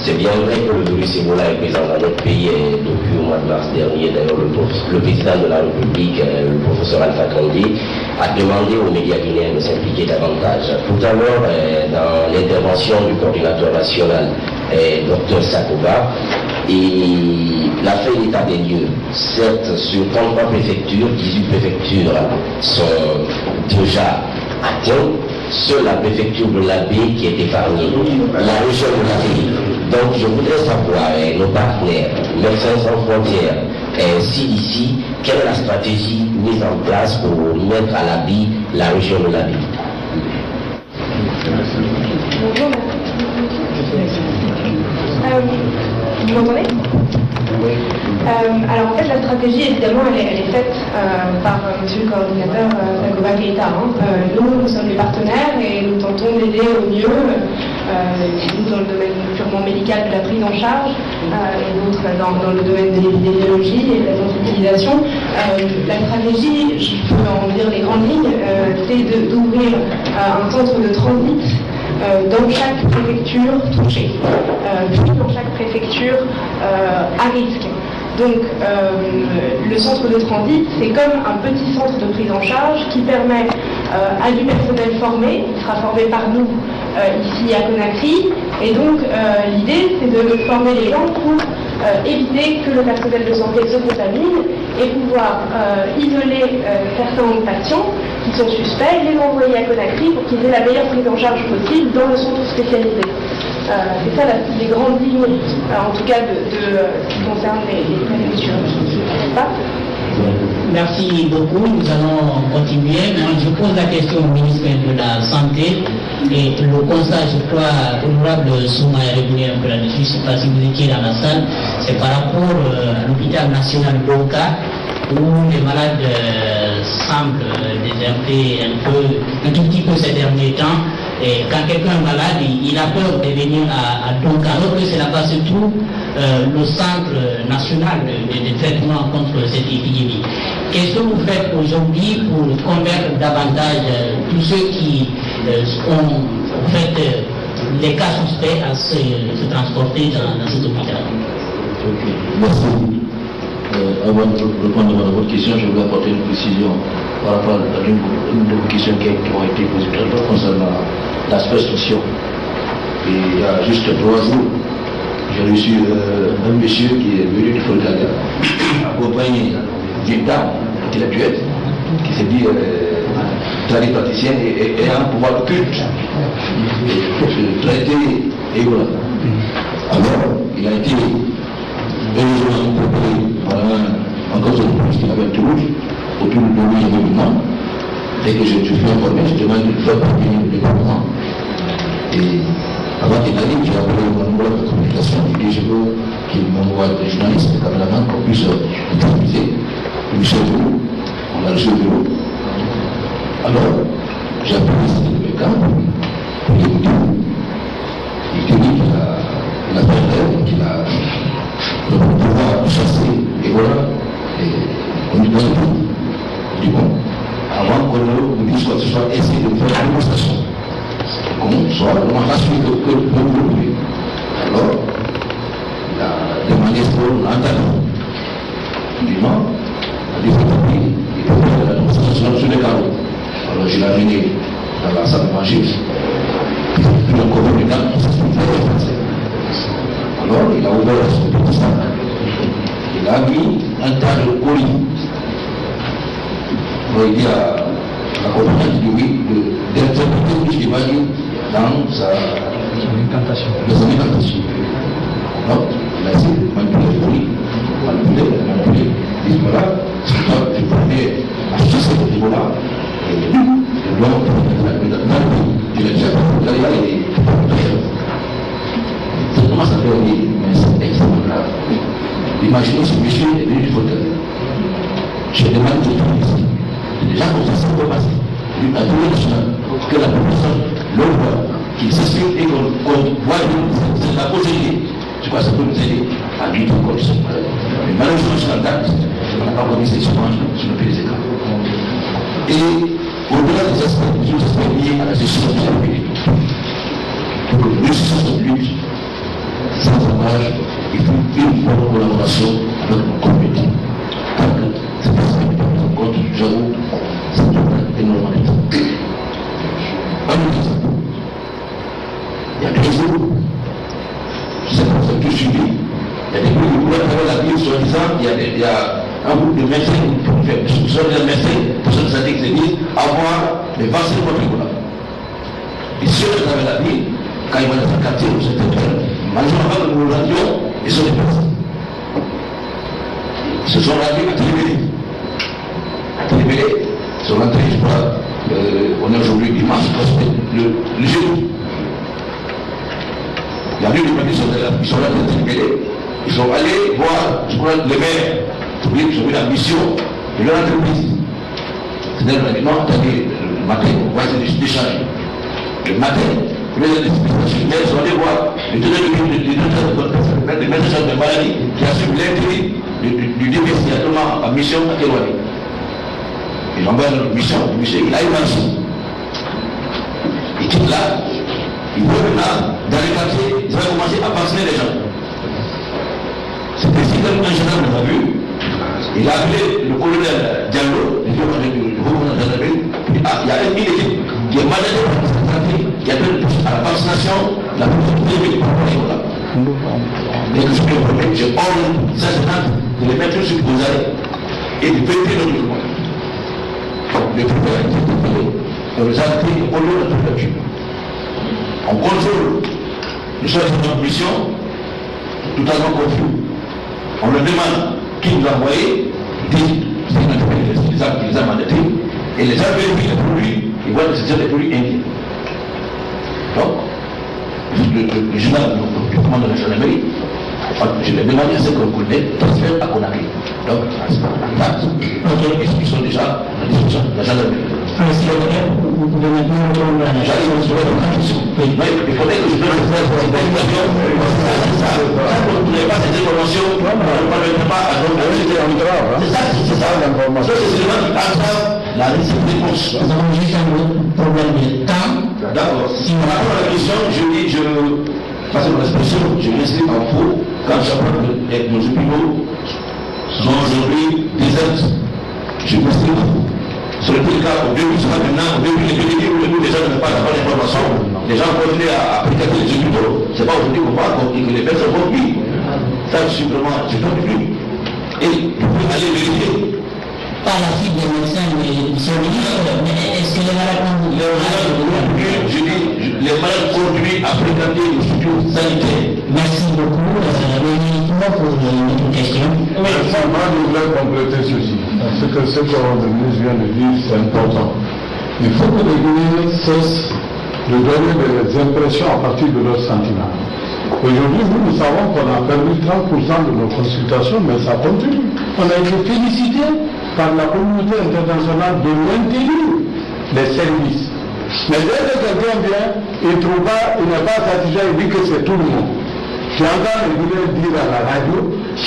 C'est bien vrai que le virus Ebola est présent dans notre pays depuis le mois de mars dernier. D'ailleurs, le président de la République, le professeur Alpha Condé, a demandé aux médias guinéens de s'impliquer davantage. Tout à l'heure, dans l'intervention du coordinateur national, Dr Sakoba, il a fait l'état des lieux. Certes, sur 33 préfectures, 18 préfectures sont déjà atteintes. Seule la préfecture de l'Abbé qui est épargnée, la région de l'Abbé. Donc je voudrais savoir, nos partenaires, Médecins sans frontières, CDC, quelle est la stratégie mise en place pour mettre à l'abri la région de l'Abbé? Vous m'entendez? Alors en fait la stratégie évidemment elle est faite par monsieur le coordinateur Sakoba Keïta. Nous sommes les partenaires et nous tentons d'aider au mieux nous dans le domaine purement médical de la prise en charge, et d'autres dans le domaine de l'épidémiologie et de la sensibilisation. La stratégie, je peux en dire les grandes lignes, c'est d'ouvrir un centre de transit dans chaque préfecture touchée, puis dans chaque préfecture à risque. Donc le centre de transit, c'est comme un petit centre de prise en charge qui permet à du personnel formé, il sera formé par nous ici à Conakry, et donc l'idée c'est de former les gens pour éviter que le personnel de santé se contamine et pouvoir isoler certains patients qui sont suspects, les envoyer à Conakry pour qu'ils aient la meilleure prise en charge possible dans le centre spécialisé. C'est ça les grandes lignes, en tout cas de ce qui concerne les préfectures. Merci beaucoup. Nous allons continuer. Maintenant, je pose la question au ministre de la Santé et le constat, je crois, honorable Souma est revenu un peu là-dessus. Je ne sais pas si vous étiez dans la salle. C'est par rapport à l'hôpital national d'Oka où les malades semblent déserter un tout petit peu ces derniers temps. Et quand quelqu'un est malade, il a peur de venir à Doka, alors que c'est là-bas se trouve le centre national de traitement contre cette épidémie. Qu'est-ce que vous faites aujourd'hui pour convaincre davantage tous ceux qui ont fait les cas suspects à se transporter dans cet hôpital? Ok, merci. Avant de répondre à votre question, je voulais apporter une précision par rapport à une de vos questions qui ont été posées tout à l'heure concernant l'aspect social. Et il y a juste 3 jours, j'ai reçu un monsieur qui est venu du Folgaga, accompagné d'une dame intellectuelle qui s'est dit tradipraticienne et a un pouvoir de culte, traité Ebola. Alors, il a été heureusement préparé par un conseil de police qui avait un Toulouse autour de lui et de moi. Dès que je suis fait informer, je demande de faire parvenir le département. Et avant qu'il arrive, j'ai appelé mon numéro de communication. Il dit je veux qu'il m'envoie des journalistes, des caméramans, qu'on puisse interviser. Le monsieur est venu, on a reçu le bureau. Alors, j'ai appelé le camp pour l'écouter. Il dit qu'il a fait un rêve, qu'il a le pouvoir de chasser Ebola et on lui donne tout. Il dit bon, avant qu'on nous dise quoi que ce soit, essayer de faire une démonstration. Qu'on soit vraiment rassuré que vous voulez. Alors, il a demandé ce qu'on entend. Il dit non, il faut faire la démonstration sur les carreaux. Alors je l'ai amené dans la salle de manger. Puis encore une dame qui s'explique très français. Alors il a ouvert son petit sac. Il a mis un tas de colis. Alors il dit à la compagnie, il dit oui, d'interpréter ce qu'il va dire dans sa incantation. Alors il a essayé de manipuler le colis. Manipuler. Il dit voilà, je prenais à chasser ce niveau-là. Et donc, il a déjà fait ça commence à faire des mais c'est extrêmement grave. Imaginez ce monsieur est venu du fauteuil. Je demande de tout ici. Déjà comme ça peut passer. Une assemblée nationale, que la population le voit, qu'il s'exprime et qu'on voit c'est la possibilité. Je crois que ça peut nous aider à lutter contre cette maladie. Mais malheureusement, sur la date, on n'a pas connu ces images sur le pays des écrans. Et au-delà des aspects liés à la gestion de la publique, pour que nous réussissions cette lutte, sans dommage, il faut une bonne collaboration avec nos communautés. Tant que c'est pas ça qui peut prendre en compte, j'avoue, ça demande énormément de temps. Un autre exemple. Il y a 2 jours, c'est pour ça que je suis dit, il y a des groupes qui pourraient faire la vie, soi-disant, il y a un groupe de médecins qui sont des médecins, pour ceux qui se disent avoir les vaccins contre Ebola. Et si on avait la vie, quand ils vont être en quartier, ou certains terrains, malheureusement, avant que nous rendions, ils sont des personnes. Ils se sont rendus à Télébélé. À Télébélé, ils sont rentrés, je crois, on est aujourd'hui dimanche, le jeudi. Il y a eu des personnes qui sont rentrés à Télébélé, ils sont allés voir, je crois, le maire. Ils ont eu la mission de leur entreprise. C'est-à-dire qu'on a dit non, attendez, le matin, on va essayer d'échanger. Le matin, mais ils sont allés voir le maître de maladie qui assume l'intérim du DPC actuellement en mission à Kérouani. Il envoie notre mission, il a une mission. Il quitte là, il veut maintenant, dans les quartiers, il va commencer à vacciner les gens. C'était si comme un général nous a vu, il a appelé le colonel Diallo, le gouverneur de la ville, il y a une équipe qui est managée par cette santé, qui appelle à la vaccination, la première là. Dès que je peux remettre, j'ai ordre ces agents de les mettre sur vos arrêts et de péter le document. Le préfet a été préparé, on les a pris au lieu de la préfecture. On contrôle le chef de notre mission, tout à l'heure confus. On leur demande qui nous a envoyé, il les a mandatés, et les a vérifiés les produits, ils voient que c'est des produits indiens. Donc, le général du commandant de la gendarmerie, je l'ai demandé à ce qu'on connaît, transfert à Conakry. Donc, ils sont déjà en discussion de la gendarmerie. Vous pouvez maintenant répondre à la question. Il faudrait que je donne le frère pour cette information. Vous n'avez pas cette information, on ne parviendra pas à donner. C'est ça l'information. C'est seulement qui entrave la réponse. Nous avons juste un problème de temps. D'accord. Si on rapport à la question, je dis, passez mon expression, je m'inscris en faux quand j'apprends que nos hôpitaux sont aujourd'hui déserts. Je m'inscris en faux. Sur le cas, au début, c'est pas maintenant, au début, les gens n'ont pas d'information, les gens continuent à appliquer les hôpitaux. C'est pas aujourd'hui qu'on va que les personnes vont vivre. Ça, je suis vraiment, je ne peux plus. Et vous pouvez aller vérifier. Pas la suite des médecins, mais est-ce que les malades ont je dis, les malades continuent à fréquenter les structures sanitaires. Merci beaucoup. Pour une question. Mais moi, je voulais compléter ceci. Parce que ce que le ministre vient de dire, c'est important. Il faut que les Guinéens cessent de donner des impressions à partir de leurs sentiments. Aujourd'hui, nous savons qu'on a perdu 30% de nos consultations, mais ça continue. On a été félicité par la communauté internationale de maintenir les services. Mais dès que quelqu'un vient, il n'est pas satisfait, il dit que c'est tout le monde. J'entends les Guinéens dire à la radio, 70%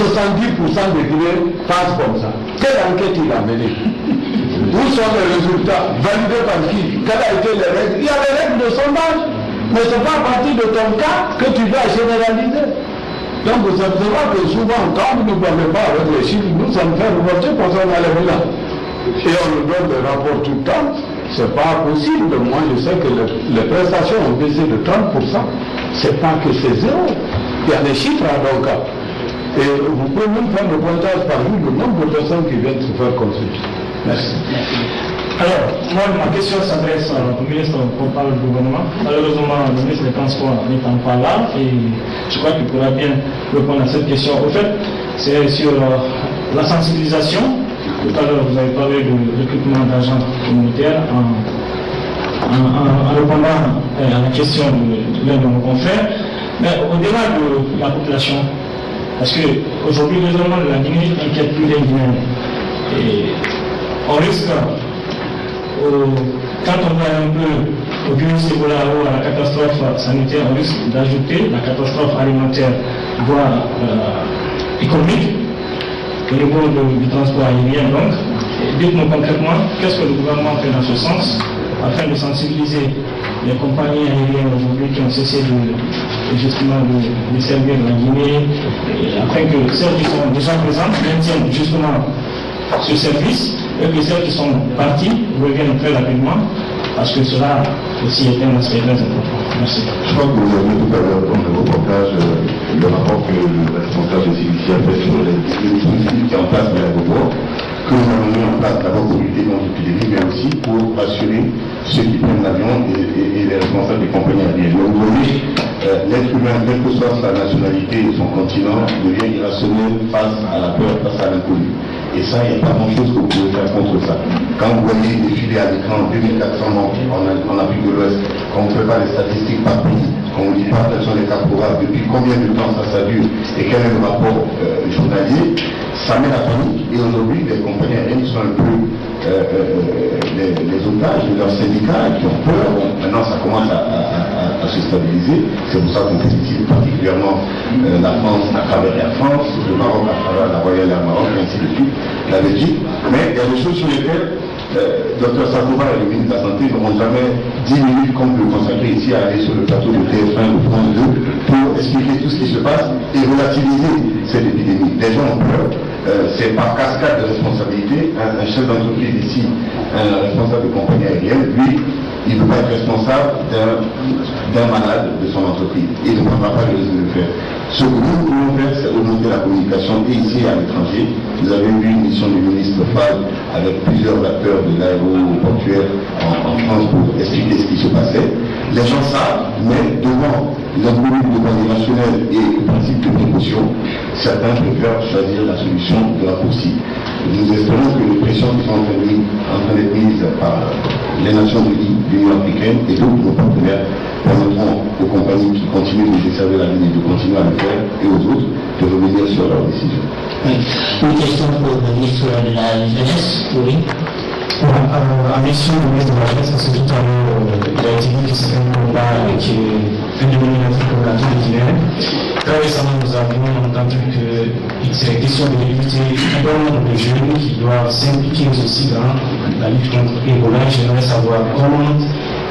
des Guinéens passent comme ça. Quelle enquête il a menée? Où sont les résultats? Validés par qui? Quelles ont été les règles? Il y a les règles de sondage. Mais ce n'est pas à partir de ton cas que tu vas généraliser. Donc c'est vrai que souvent, quand vous ne parlez pas avec les chiffres, nous sommes fait reporter parce qu'on a les bilans. Et on nous donne des rapports tout le temps. Ce n'est pas possible. Moi, je sais que les prestations ont baissé de 30%. Ce n'est pas que c'est zéro. Il y a des chiffres à donc. Et vous pouvez même faire le pointage par jour du nombre de personnes qui viennent se faire consulter. Merci. Alors, moi, ma question s'adresse au ministre porte-parole du gouvernement. Malheureusement, le ministre des Transports n'étant pas là, et je crois qu'il pourra bien répondre à cette question. Au fait, c'est sur la sensibilisation. Tout à l'heure, vous avez parlé du recrutement d'agents communautaires en répondant à la question de l'un de nos confrères. Mais au-delà de la population, parce qu'aujourd'hui, le gouvernement de la Guinée inquiète plus les Guinéens. Et on risque, quand on va un peu au virus Ebola ou à la catastrophe sanitaire, on risque d'ajouter la catastrophe alimentaire, voire économique, au niveau du transport aérien. Donc, dites-nous concrètement, qu'est-ce que le gouvernement fait dans ce sens, afin de sensibiliser les compagnies aériennes aujourd'hui qui ont cessé justement de servir la Guinée, afin que celles qui sont déjà présentes maintiennent justement ce service, et que celles qui sont parties reviennent très rapidement, parce que cela aussi est un aspect très important. Merci. Je crois que vous avez tout à l'heure dans le reportage le rapport que le responsable de CIVIC a fait sur les dispositifs qui sont en place dans l'aéroport, que nous avons mis en place d'abord pour lutter contre l'épidémie, mais aussi pour rassurer ceux qui prennent l'avion et les responsables des compagnies aériennes. Aujourd'hui, l'être humain, quelle que soit sa nationalité et son continent, devient irrationnel face à la peur, face à l'inconnu. Et ça, il n'y a pas grand-chose que vous pouvez faire contre ça. Quand vous voyez défiler à l'écran 2400 morts en Afrique de l'Ouest, quand on ne fait pas les statistiques par pays, qu'on ne dit pas quels sont les cas probables, depuis combien de temps ça dure et quel est le rapport journalier, ça met la panique. Et aujourd'hui, les compagnies aériennes sont un peu les otages de leurs syndicats qui ont peur. Maintenant, ça commence à se stabiliser. C'est pour ça qu'on félicite particulièrement la France à travers Air France, le Maroc à travers la Royal Air Maroc, et ainsi de suite, la Belgique. Mais il y a des choses sur lesquelles Dr Sakova et le ministre de la Santé n'auront jamais 10 minutes comme le consacrer ici à aller sur le plateau de TF1 de France 2 pour expliquer tout ce qui se passe et relativiser cette épidémie. Les gens ont peur. C'est par cascade de responsabilité. Un chef d'entreprise ici, un responsable de compagnie aérienne, lui, il ne peut pas être responsable d'un malade de son entreprise. Il ne prendra pas le risque de le faire. Ce que nous pouvons faire, c'est augmenter la communication ici et à l'étranger. Vous avez vu une mission du ministre Fall avec plusieurs acteurs de l'aéroportuaire en France pour expliquer ce qui se passait. Les gens savent, mais devant l'algorithme de coordinationnel et le principe de précaution, certains préfèrent choisir la solution de la possible. Nous espérons que les pressions qui sont en train d'être mises par les Nations Unies, l'Union africaine et d'autres nos partenaires permettront aux compagnies qui continuent de desservir la ligne de continuer à le faire et aux autres de revenir sur leurs décisions. Une question pour le ministre de la Jeunesse, oui. En mission du ministre de la Jeunesse, parce que tout à l'heure, il a été dit que c'est un combat qui est phénoménalement pour la vie guinéenne. Très récemment, nous avons entendu qu'il serait question de limiter un bon nombre de jeunes qui doivent s'impliquer aussi dans la lutte contre Ebola. J'aimerais savoir comment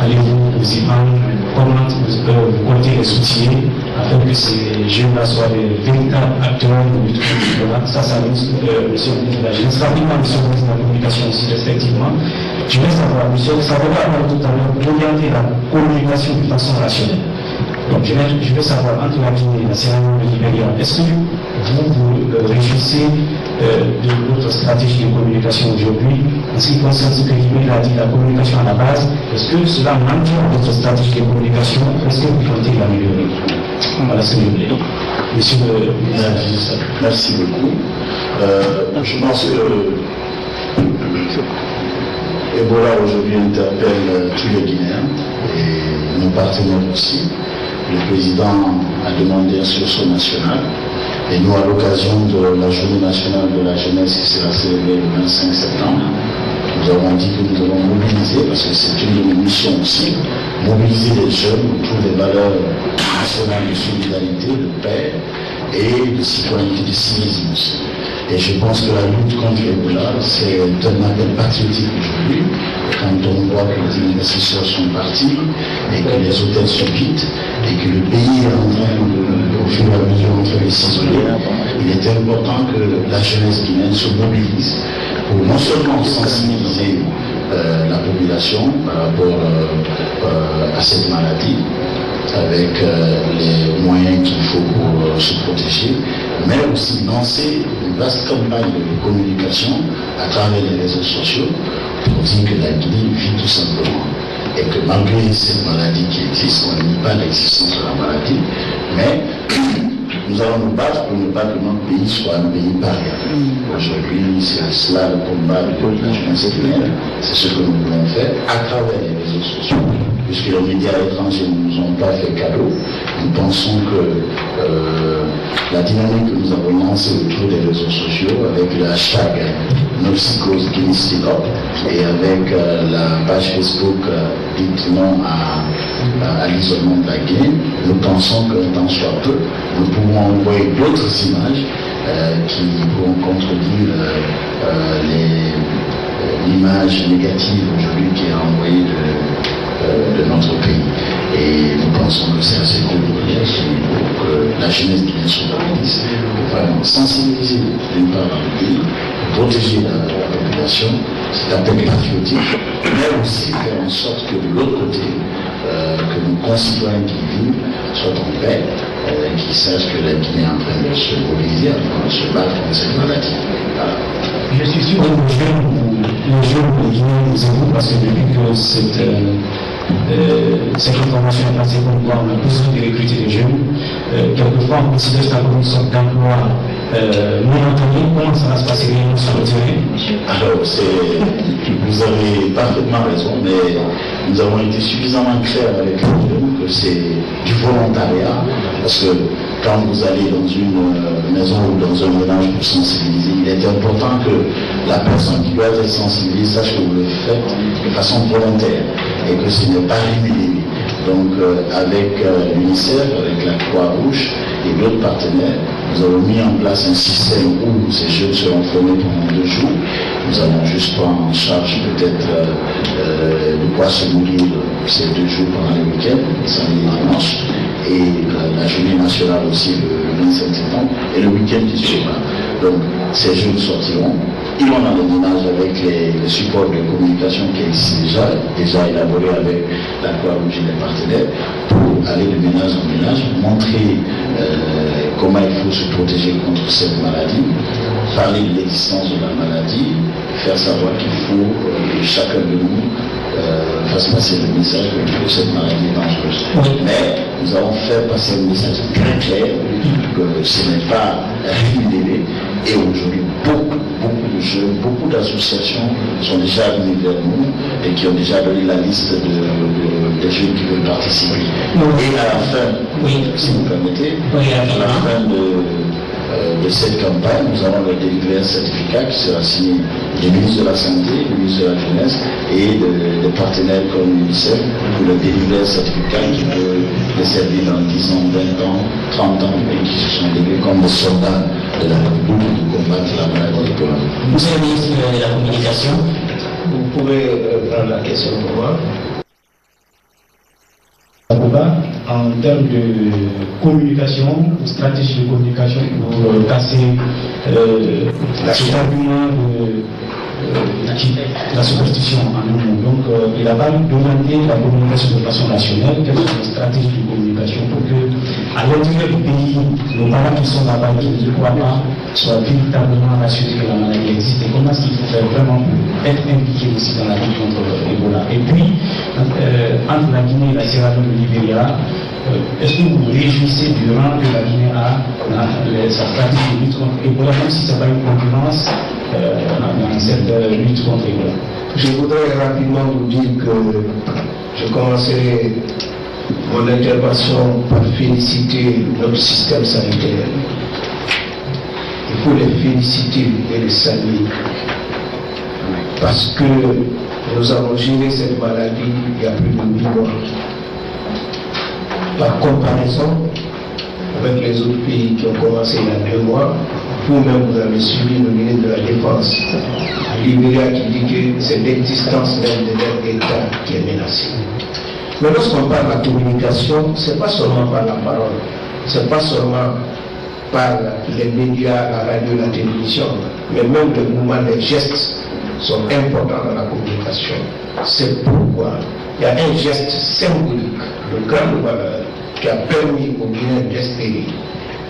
allez-vous vous y prendre, comment vous comptez les soutenir afin que ces jeunes-là soient des véritables acteurs de lutte contre Ebola. Ça monsieur le ministre de la Jeunesse. Rapidement, monsieur le ministre de la Communication aussi, respectivement. Je vais savoir, monsieur, ça va tout à l'heure, orienter la communication de façon rationnelle. Donc, je veux savoir, entre la Guinée et la Sierra Leone et Libéria, est-ce que vous vous réjouissez de votre stratégie de communication aujourd'hui? En ce qui concerne ce que Guinée a dit, la communication à la base, est-ce que cela manque à votre stratégie de communication? Est-ce que vous comptez l'améliorer? Voilà ce que je voulais. Monsieur le ministre. Merci beaucoup. Je pense que Ebola aujourd'hui interpelle tous les Guinéens et nos partenaires aussi. Le président a demandé un sursaut national et nous, à l'occasion de la journée nationale de la jeunesse qui sera célébrée le 25 septembre, nous avons dit que nous allons mobiliser, parce que c'est une de nos missions aussi, mobiliser les jeunes autour des valeurs nationales de solidarité, de paix et de citoyenneté, de civisme aussi. Et je pense que la lutte contre Ebola, c'est un appel patriotique aujourd'hui. Quand on voit que les investisseurs sont partis et que les hôtels se vident et que le pays est en train de, au fur et à mesure, de s'isoler, il est important que la jeunesse guinéenne se mobilise pour non seulement sensibiliser la population par rapport à cette maladie, avec les moyens qu'il faut pour se protéger, mais aussi lancer une vaste campagne de communication à travers les réseaux sociaux pour dire que la Guinée vit tout simplement et que malgré cette maladie qui existe, on ne nie pas l'existence de la maladie, mais nous allons nous battre pour ne pas que notre pays soit un pays paria. Aujourd'hui, c'est cela le combat de la jeunesse guinéenne, c'est ce que nous voulons faire à travers les réseaux sociaux. Puisque les médias étrangers ne nous ont pas fait cadeau, nous pensons que la dynamique que nous avons lancée autour des réseaux sociaux avec le hashtag NoPsychose Guinea Stick Up et avec la page Facebook dite non à l'isolement de la Guinée, nous pensons que tant soit peu, nous pouvons envoyer d'autres images qui pourront contredire l'image négative aujourd'hui qui est envoyée de notre pays. Et nous pensons que c'est assez compliqué à ce niveau que la jeunesse guinéenne se mobilise pour vraiment sensibiliser d'une part dans le pays, protéger la population, c'est un appel patriotique, mais aussi faire en sorte que de l'autre côté, que nos concitoyens qui vivent soient en paix, qui sachent que la Guinée est en train de se mobiliser, en train de se battre contre cette maladie. Voilà. Je suis sûr que les jeunes Guinéens nous écoutent parce que depuis que cette information est passée comme quoi on a besoin de recruter des jeunes, quelquefois on considère ça comme une sorte d'emploi non entendu. Comment ça va se passer réellement sur le terrain? Alors, vous avez parfaitement raison, mais nous avons été suffisamment clairs avec les jeunes que c'est du volontariat, parce que quand vous allez dans une maison ou dans un ménage pour sensibiliser, il est important que la personne qui doit être sensibilisée sache que vous le faites de façon volontaire et que ce n'est pas rémunéré. Donc avec l'UNICEF, avec la Croix-Rouge et d'autres partenaires, nous avons mis en place un système où ces jeunes seront formés pendant 2 jours. Nous allons juste prendre en charge peut-être de quoi se nourrir ces 2 jours pendant les week-ends, samedi et dimanche, et la journée nationale aussi le 25 septembre, et le week-end qui suivra. Donc ces jeunes sortiront. Ils vont dans les ménages avec les supports de communication qui existent déjà élaborés avec la Croix-Rouge et les partenaires, pour aller de ménage en ménage, montrer comment il faut se protéger contre cette maladie, parler de l'existence de la maladie, faire savoir qu'il faut que chacun de nous fasse passer le message que cette maladie est dangereuse. Mais nous avons fait passer un message très clair que ce n'est pas rémunéré, et aujourd'hui beaucoup de jeunes, beaucoup d'associations sont déjà venus vers nous et qui ont déjà donné la liste des jeunes qui veulent participer. Et à la fin, si vous permettez, à la fin de cette campagne, nous allons leur délivrer un certificat qui sera signé du ministre de la Santé, du ministre de la Jeunesse et des partenaires comme l'UNICEF, pour leur délivrer un certificat qui peut les servir dans 10 ans, 20 ans, 30 ans, et qui se sont délivrés comme des soldats de la République pour combattre la maladie de Ebola. Monsieur le ministre de la Communication, vous pouvez prendre la question pour moi. En termes de communication, de stratégie de communication pour casser cet argument de la superstition en un mot. Donc il a pas demandé la communication de façon rationnelle, quelles sont les stratégies de communication pour que, à l'intérieur du pays, nos parents qui sont là-bas, qui ne croient pas, soient véritablement rassurés que la maladie existe, et comment est-ce qu'il faut faire vraiment pour être impliqué aussi dans la lutte contre Ebola. Et puis, entre la Guinée et la Sierra Leone, le Libéria, est-ce que vous vous réjouissez du rang que la Guinée a dans sa stratégie de lutte contre Ebola, même si ce n'est pas une concurrence dans cette lutte contre Ebola? Je voudrais rapidement vous dire que je commencerai mon intervention par féliciter notre système sanitaire. Il faut les féliciter et les saluer, parce que nous avons géré cette maladie il y a plus de 8 mois. Par comparaison avec les autres pays qui ont commencé il y a 2 mois, vous-même vous avez suivi le ministre de la Défense, Libéria, qui dit que c'est l'existence même de leur État qui est menacée. Mais lorsqu'on parle de la communication, ce n'est pas seulement par la parole, ce n'est pas seulement par les médias, la radio, la télévision, mais même le mouvement des gestes sont importants dans la communication. C'est pourquoi il y a un geste symbolique de grande valeur qui a permis aux Guinéens d'espérer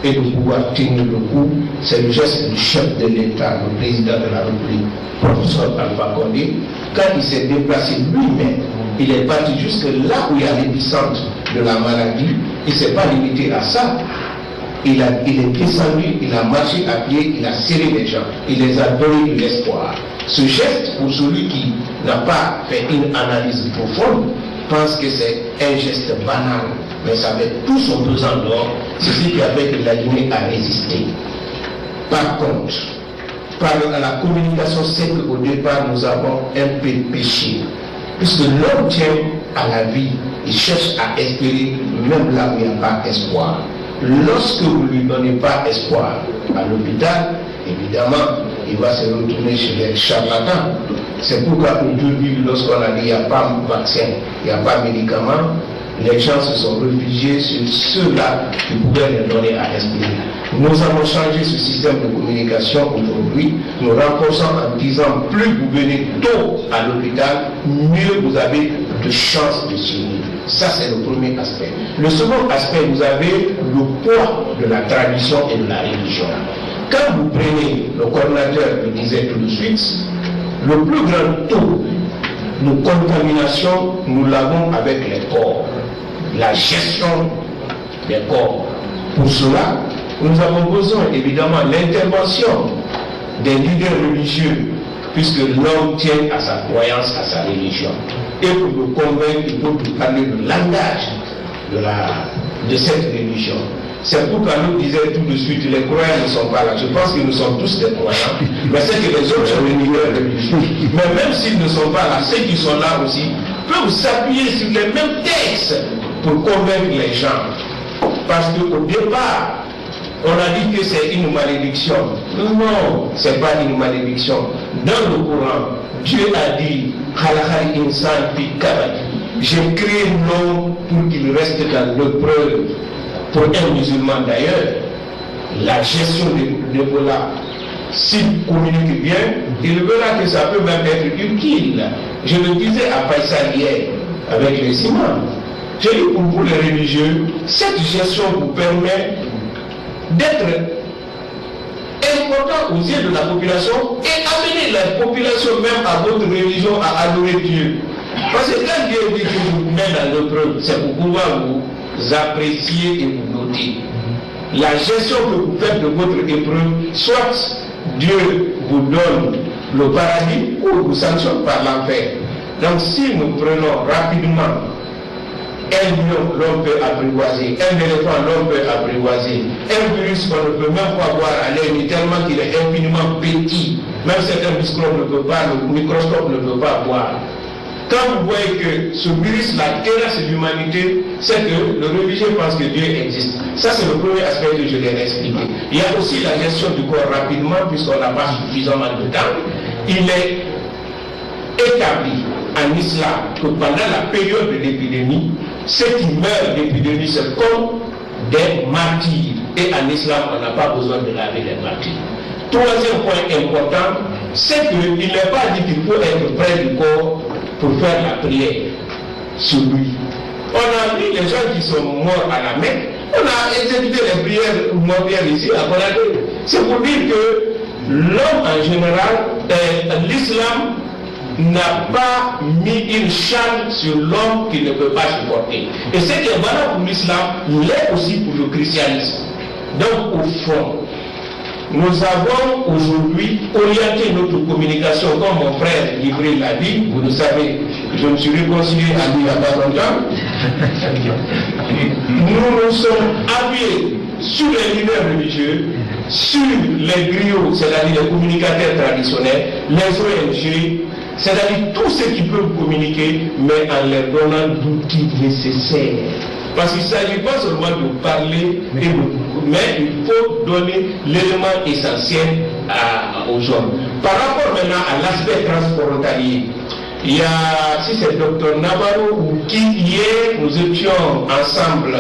et de pouvoir tenir le coup. C'est le geste du chef de l'État, le président de la République, professeur Alpha Condé. Quand il s'est déplacé lui-même, il est parti jusque là où il y a l'épicentre de la maladie. Il ne s'est pas limité à ça. Il est descendu, il a marché à pied, il a serré les gens, il les a donné de l'espoir. Ce geste, pour celui qui n'a pas fait une analyse profonde, pense que c'est un geste banal, mais ça avait tout son pesant d'or. C'est ce qui a fait que la Guinée a résisté. Par contre, par la communication, c'est qu'au départ, nous avons un peu péché. Puisque l'homme tient à la vie, il cherche à espérer même là où il n'y a pas espoir. Lorsque vous ne lui donnez pas espoir à l'hôpital, évidemment, il va se retourner chez les charlatans. C'est pourquoi au début, lorsqu'on a dit qu'il n'y a pas de vaccin, il n'y a pas de médicaments, les gens se sont réfugiés sur ceux-là qui pouvaient les donner à espérer. Nous avons changé ce système de communication aujourd'hui. Nous renforçons en disant plus vous venez tôt à l'hôpital, mieux vous avez de chances de survivre. Ça, c'est le premier aspect. Le second aspect, vous avez le poids de la tradition et de la religion. Quand vous prenez, le coordinateur le disait tout de suite, le plus grand taux de contamination, nous l'avons avec les corps. La gestion des corps. Pour cela, nous avons besoin évidemment de l'intervention des leaders religieux, puisque l'homme tient à sa croyance, à sa religion. Et pour le convaincre, il faut parler du langage de de cette religion. C'est pourquoi nous disons tout de suite, les croyants ne sont pas là. Je pense que nous sommes tous des croyants, mais c'est que les autres sont des leaders religieux. Mais même s'ils ne sont pas là, ceux qui sont là aussi peuvent s'appuyer sur les mêmes textes pour convaincre les gens. Parce qu'au départ, on a dit que c'est une malédiction. Non, ce n'est pas une malédiction. Dans le Coran, Dieu a dit j'ai créé l'homme pour qu'il reste dans l'épreuve. Pour un musulman d'ailleurs, la gestion de l'Ebola, s'il communique bien, il verra que ça peut même être utile. Je le disais à Faisal hier, avec les imams. J'ai dit pour vous les religieux, cette gestion vous permet d'être important aux yeux de la population et amener la population même à votre religion à adorer Dieu. Parce que quand Dieu dit que vous met dans l'épreuve, c'est pour pouvoir vous apprécier et vous noter. La gestion que vous faites de votre épreuve, soit Dieu vous donne le paradis ou vous sanctionne par l'enfer. Donc si nous prenons rapidement un lion, l'homme peut apprivoiser, un éléphant, l'homme peut apprivoiser, un virus qu'on ne peut même pas voir à l'œil, tellement qu'il est infiniment petit, même certains microscopes ne peuvent pas voir. Quand vous voyez que ce virus-là terrasse l'humanité, c'est que le religieux pense que Dieu existe. Ça, c'est le premier aspect que je vais expliquer. Il y a aussi la gestion du corps rapidement, puisqu'on n'a pas suffisamment de temps. Il est établi en islam que pendant la période de l'épidémie, ceux qui meurent d'épidémie, c'est comme des martyrs. Et en islam, on n'a pas besoin de laver les martyrs. Troisième point important, c'est qu'il n'est pas dit qu'il faut être près du corps pour faire la prière sur lui. On a vu les gens qui sont morts à la Mecque, on a exécuté les prières mortuaires ici à Conakry. C'est pour dire que l'homme en général, l'islam n'a pas mis une charge sur l'homme qu'il ne peut pas supporter. Et ce qui est valable pour l'islam, l'est aussi pour le christianisme. Donc au fond, nous avons aujourd'hui orienté notre communication, comme mon frère Gibril l'a dit, vous le savez, je me suis réconcilié à lui il n'y a pas longtemps. Nous nous sommes appuyés sur les leaders religieux, sur les griots, c'est-à-dire les communicateurs traditionnels, les ONG, c'est-à-dire tous ceux qui peuvent communiquer, mais en leur donnant l'outil nécessaire. Parce qu'il ne s'agit pas seulement de parler, mais il faut donner l'élément essentiel aux gens. Par rapport maintenant à l'aspect transfrontalier, il y a, si c'est Dr Navarro ou qui hier, nous étions ensemble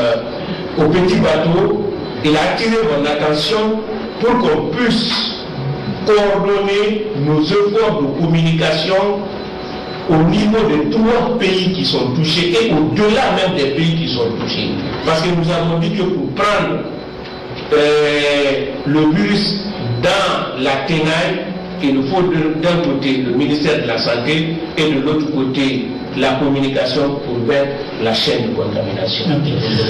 au petit bateau, il a attiré mon attention pour qu'on puisse coordonner nos efforts de communication au niveau de 3 pays qui sont touchés et au-delà même des pays qui sont touchés. Parce que nous avons dit que pour prendre le virus dans la tenaille, il nous faut d'un côté le ministère de la Santé et de l'autre côté la communication pour faire la chaîne de contamination.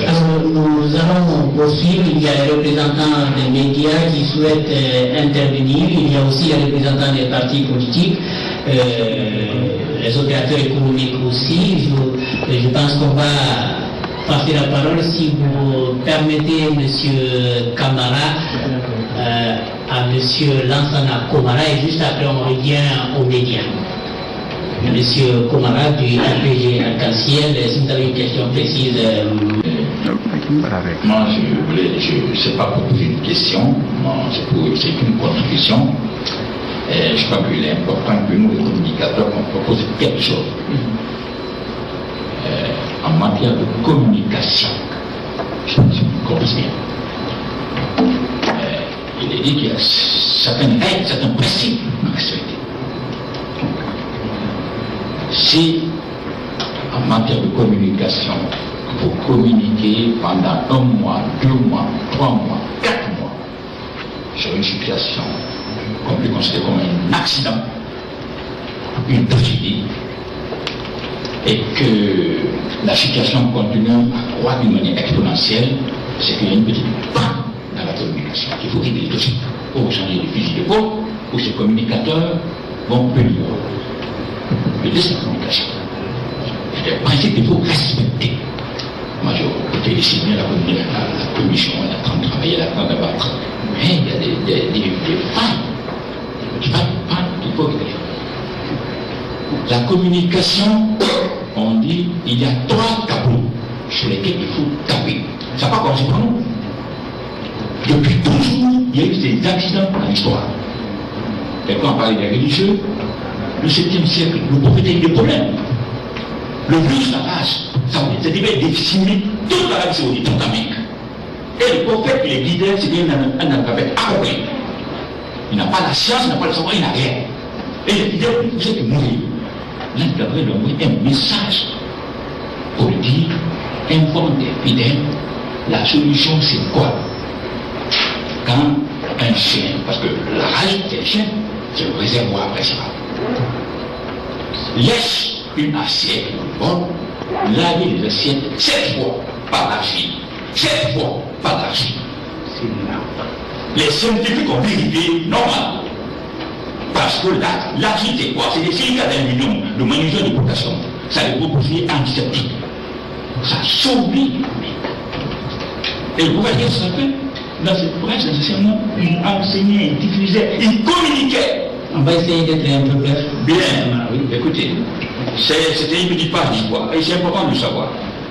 Alors, nous allons poursuivre. Il y a les représentants des médias qui souhaitent intervenir. Il y a aussi les représentants des partis politiques. Les opérateurs économiques aussi. Je pense qu'on va passer la parole, si vous permettez, M. Camara, à M. Lansana Komara, et juste après on revient aux médias. M. Komara du RPG Arc-en-Ciel, si vous avez une question précise. Moi, je sais pas pour poser une question, c'est une contribution. Je crois qu'il est important que nous, les communicateurs, on propose quelque chose. En matière de communication, je pense que vous comprenez. Il est dit qu'il y a certaines règles, certains principes à respecter. Si, en matière de communication, vous communiquez pendant 1 mois, 2 mois, 3 mois, 4 mois sur une situation qu'on peut considérer comme un accident, une tragédie, et que la situation continue à croître d'une manière exponentielle, c'est qu'il y a une petite panne dans la communication qu'il faut régler tout de suite. Pour changer de fusil d'épaule, où ces communicateurs vont punir le laisser la communication. C'est un principe qu'il faut respecter. Moi, je félicite bien la commission, elle est en train de travailler, elle est en train d'abattre. Mais il y a des failles. Qu'il faut vérifier. La communication, on dit, il y a 3 tabous sur lesquels il faut taper. Ça n'a pas commencé par nous. Depuis toujours, il y a eu des accidents dans l'histoire. Et quand on parlait des religieux, le 7e siècle, le prophète a eu des problèmes. Le virus, la rage, ça devait décimer toute l'Arabie Saoudite, toute l'Amérique. Et le prophète qui les guidait, c'était un analphabète accompli. Il n'a pas la science, il n'a pas le savoir, il n'a rien. Et les fidèles, vous êtes mourir. Là, il devrait leur envoyer un message pour dire, informe des fidèles, la solution c'est quoi? Quand un chien, parce que la rage des chiens, c'est le réservoir principal, laisse une assiette bonne, laver les assiettes 7 fois par l'argile. 7 fois par l'argile. Les scientifiques ont vérifié normal. Parce que l'argile, c'est quoi? C'est des silicates d'aluminium, le magnésium de potassium. Ça est proposé antiseptique. Ça sauve vie. Et le gouvernement s'en fait. Dans cette presse, nécessairement, il enseignait, il diffusait, il communiquait. On va essayer d'être un peu bref. Bien, oui, écoutez, c'était une petite page d'histoire, et c'est important de le savoir.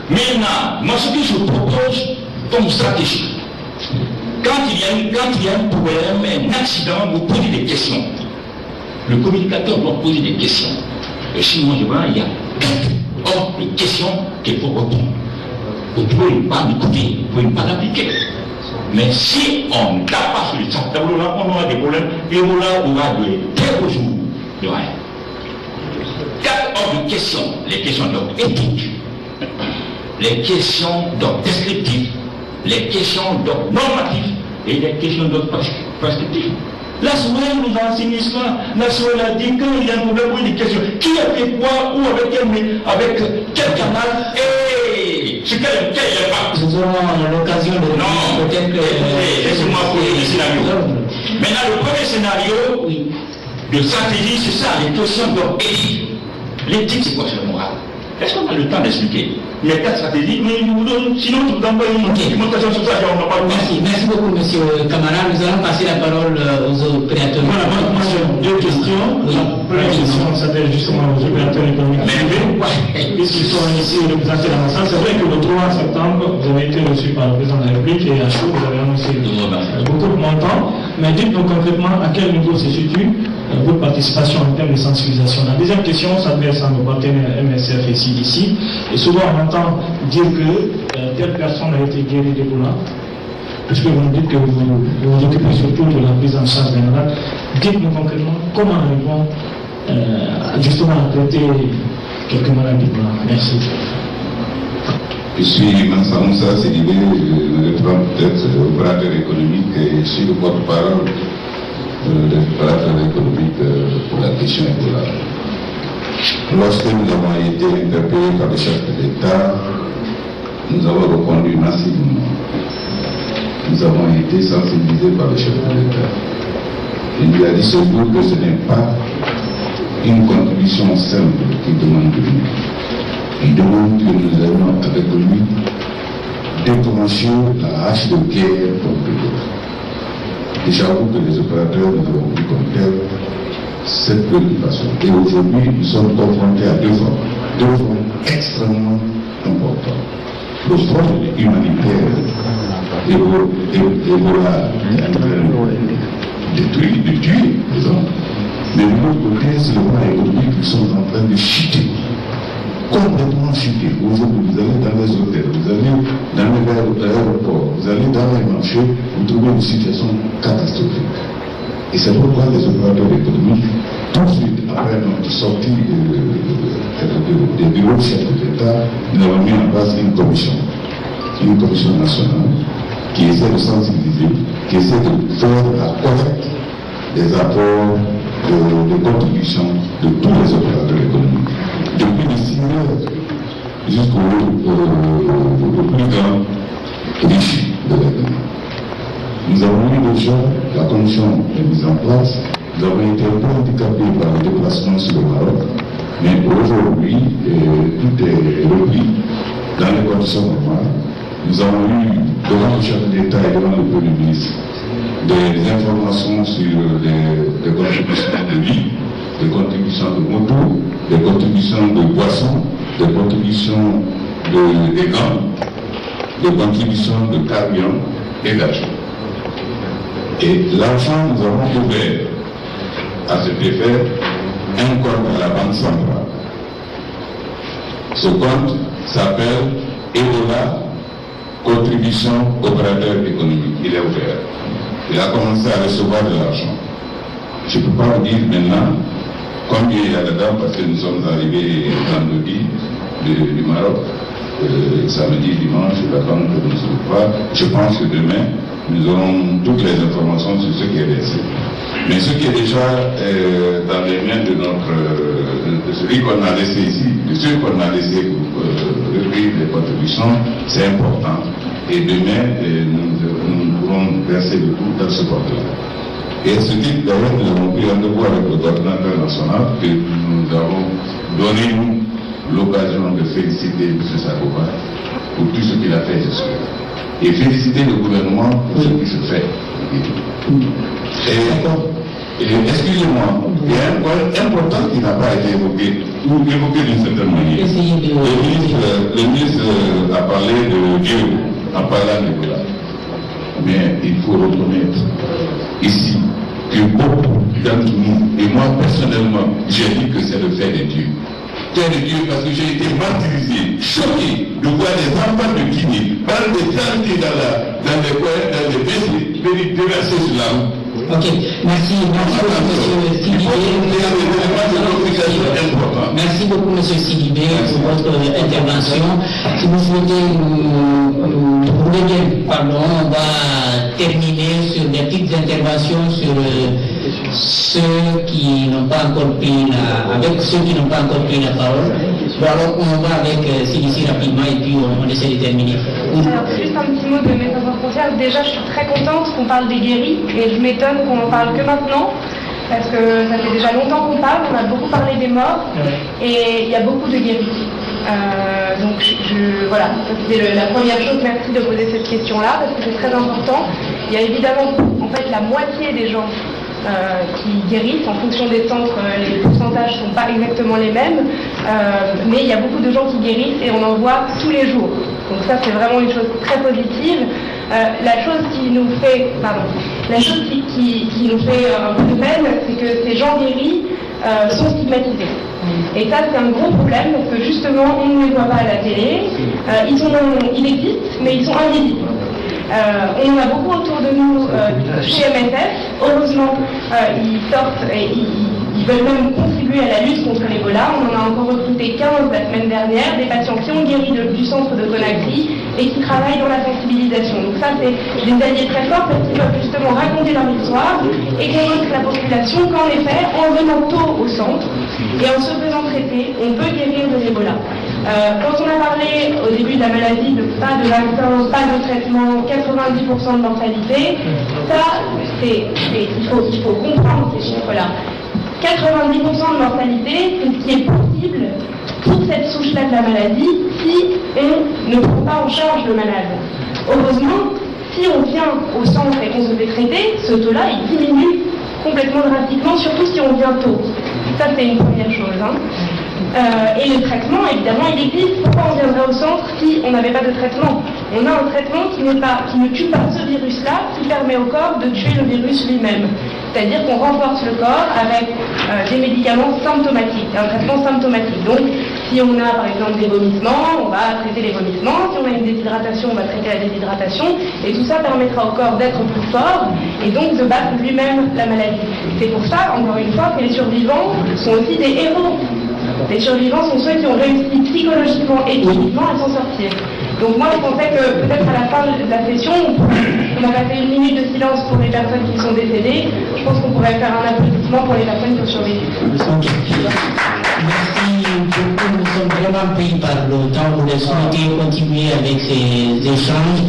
Maintenant, moi, ce que je propose comme stratégie, quand il y a un problème, un accident, vous posez des questions. Le communicateur doit poser des questions. Et sinon, je vois, il y a 4 ordres de questions qu'il faut répondre. Vous ne pouvez pas m'écouter, vous ne pouvez pas l'appliquer. Mais si on ne tape pas sur le tableau là, on aura des problèmes, et on aura de très beaux jours de rien. 4 ordres de questions. Les questions d'ordre éthique, les questions d'ordre descriptif, les questions d'ordre normatif et les questions d'ordre prescriptif. La Sourelle nous a enseigné cela. La Sourelle a dit quand il y a un problème, il y a des questions. Qui a fait quoi, ou avec quel canal, et sur quel impact. Nous aurons l'occasion de... Non, peut-être que... Laissez-moi poser le scénario. Maintenant, le premier scénario de stratégie, c'est ça, les questions d'ordre éthique. L'éthique, c'est quoi, c'est le moral? Est-ce qu'on a le temps d'expliquer? Il y a 4 stratégies, mais sinon, tu vous envoies une documentation sur ça, on n'a pas le temps. Merci beaucoup, monsieur Camara. Nous allons passer la parole aux opérateurs. Voilà, moi j'ai 2 questions. La première question s'appelle justement aux opérateurs économiques privés, puisqu'ils sont ici représentés dans la salle. C'est vrai que le 3 septembre, vous avez été reçu par le président de la République et à chaud, vous avez annoncé beaucoup de montants. Mais dites-nous concrètement à quel niveau se situe votre participation en termes de sensibilisation. La deuxième question s'adresse à nos partenaires MSF et CDC. Et souvent on entend dire que telle personne a été guérie d'Ebola, puisque vous nous dites que vous vous occupez surtout de la prise en charge des malades. Dites-nous concrètement comment nous vont justement traiter quelques malades d'Ebola. Merci. Je suis Mansa Moussa Sidibé, je reprends peut-être opérateur économique et je suis le porte-parole de l'opérateur économique pour la question Ebola. Lorsque nous avons été interpellés par le chef de l'État, nous avons répondu massivement. Nous avons été sensibilisés par le chef de l'État. Il lui a dit surtout que ce n'est pas une contribution simple qu'il demande de nous. Il demande que nous ayons avec lui déclencher la hache de guerre contre l'État. Et j'avoue que les opérateurs nous avons pris comme tel cette préoccupation. Et aujourd'hui, nous sommes confrontés à 2 fronts extrêmement importants. Le front humanitaire, Ebola détruit, de tuer les hommes. Mais de l'autre côté, c'est le plan économique qui sont en train de chuter. Complètement chuter. Aujourd'hui, vous allez dans les hôtels, vous allez dans les aéroports, vous allez dans les marchés, vous trouvez une situation catastrophique. Et c'est pourquoi les opérateurs économiques, tout de suite après notre sortie des bureaux de chef de l'État, nous avons mis en place une commission nationale qui essaie de sensibiliser, qui essaie de faire la collecte des apports de contribution de tous les opérateurs économiques. Depuis les 6 heures jusqu'au plus grand riche de l'État. Nous avons eu déjà la commission est mise en place. Nous avons été un peu handicapés par le déplacement sur le Maroc. Mais aujourd'hui, tout est repris dans les conditions normales. nous avons eu devant le chef d'État et devant le Premier ministre des informations sur des contributions de riz, des contributions de moto, des contributions de boissons, des contributions des gants, des contributions de carburant et d'argent. Et l'argent, nous avons ouvert à cet effet un compte à la Banque centrale. Ce compte s'appelle Ebola, contribution opérateur économique. Il est ouvert. Il a commencé à recevoir de l'argent. Je ne peux pas vous dire maintenant combien il y a dedans parce que nous sommes arrivés vendredi du Maroc. Samedi, dimanche, j'attends que nous ne sommes pas. Je pense que demain, nous aurons toutes les informations sur ce qui est versé. Mais ce qui est déjà dans les mains de celui qu'on a laissé ici, de ceux qu'on a laissé recueillir les contributions, c'est important. Et demain, nous pourrons verser le tout dans ce porte-là. Et ce qui, d'ailleurs, nous avons pris rendez-vous avec le coordinateur national que nous avons donné, nous, l'occasion de féliciter M. Sakoba pour tout ce qu'il a fait jusque-là. Et féliciter le gouvernement pour ce qui se fait. Et excusez-moi, il y a un point important qui n'a pas été évoqué, ou évoqué d'une certaine manière. Le ministre a parlé de Dieu en parlant de Bola. Mais il faut reconnaître ici que beaucoup d'entre nous, et moi personnellement, j'ai dit que c'est le fait de Dieu. Fait de Dieu parce que j'ai été martyrisé, choqué de voir des enfants de Guinée, par des tranquilles dans les coins, dans les baisers, venir déverser sur la route. Ok, merci beaucoup, M. Sidibé. Merci beaucoup, M. Sidibé, pour votre intervention. Si vous souhaitez on va terminer sur des petites interventions sur ceux qui n'ont pas encore pris la parole. Bon, alors on va avec Sidici rapidement et puis on essaie de terminer. Alors, juste un petit mot de Médecins sans frontières. Déjà, je suis très contente qu'on parle des guéris et je m'étonne qu'on en parle que maintenant. Parce que ça fait déjà longtemps qu'on parle, on a beaucoup parlé des morts et il y a beaucoup de guéris. Donc voilà, c'était la première chose. Merci de poser cette question-là parce que c'est très important. Il y a évidemment en fait la moitié des gens qui guérissent. En fonction des centres, les pourcentages ne sont pas exactement les mêmes, mais il y a beaucoup de gens qui guérissent et on en voit tous les jours. Donc ça c'est vraiment une chose très positive. La chose qui nous fait un peu de peine, c'est que ces gens guéris sont stigmatisés. Et ça c'est un gros problème parce que justement on ne les voit pas à la télé, ils existent mais ils sont invisibles. On en a beaucoup autour de nous chez MSF. Heureusement, ils sortent et ils veulent même contribuer à la lutte contre l'Ebola. On en a encore recruté 15 la semaine dernière, des patients qui ont guéri du centre de Conakry et qui travaillent dans la sensibilisation. Donc ça, c'est des alliés très forts parce qu'ils peuvent justement raconter leur histoire et convaincre la population qu'en effet, en venant tôt au centre et en se faisant traiter, on peut guérir de l'Ebola. Quand on a parlé au début de la maladie de pas de vaccin, pas de traitement, 90% de mortalité, ça, il faut comprendre ces chiffres-là. 90% de mortalité, c'est ce qui est possible pour cette souche-là de la maladie si on ne prend pas en charge le malade. Heureusement, si on vient au centre et qu'on se fait traiter, ce taux-là, il diminue complètement drastiquement, surtout si on vient tôt. Ça, c'est une première chose. Et le traitement, évidemment, il existe. Pourquoi on viendrait au centre si on n'avait pas de traitement? On a un traitement qui ne tue pas ce virus-là, qui permet au corps de tuer le virus lui-même. C'est-à-dire qu'on renforce le corps avec des médicaments symptomatiques, un traitement symptomatique. Donc, si on a par exemple des vomissements, on va traiter les vomissements. Si on a une déshydratation, on va traiter la déshydratation. Et tout ça permettra au corps d'être plus fort et donc de battre lui-même la maladie. C'est pour ça, encore une fois, que les survivants sont aussi des héros. Les survivants sont ceux qui ont réussi psychologiquement et physiquement à s'en sortir. Donc moi je pensais que peut-être à la fin de la session, on a fait 1 minute de silence pour les personnes qui sont décédées. Je pense qu'on pourrait faire un applaudissement pour les personnes qui ont survécu. Merci beaucoup, nous sommes vraiment pris par le temps. Vous voulez souhaiter continuer avec ces échanges.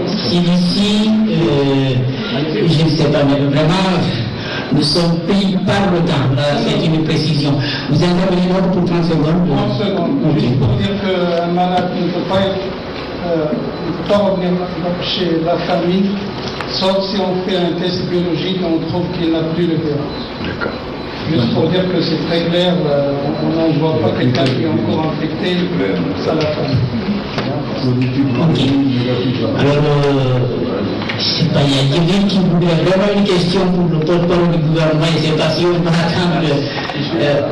Si d'ici, je ne sais pas, mais vraiment... Nous sommes pris par le temps, là c'est une précision. Vous intervenez pour 30 secondes. 30 secondes, juste pour dire qu'un malade ne peut pas être ne peut pas revenir chez la famille, sauf si on fait un test biologique et on trouve qu'il n'a plus le virus. D'accord. Juste pour dire que c'est très clair, on n'en voit pas quelqu'un qui est encore infecté à la famille. Alors, je ne sais pas, il y a quelqu'un qui voulait vraiment une question pour le porte-parole du gouvernement. Je ne sais pas si on peut attendre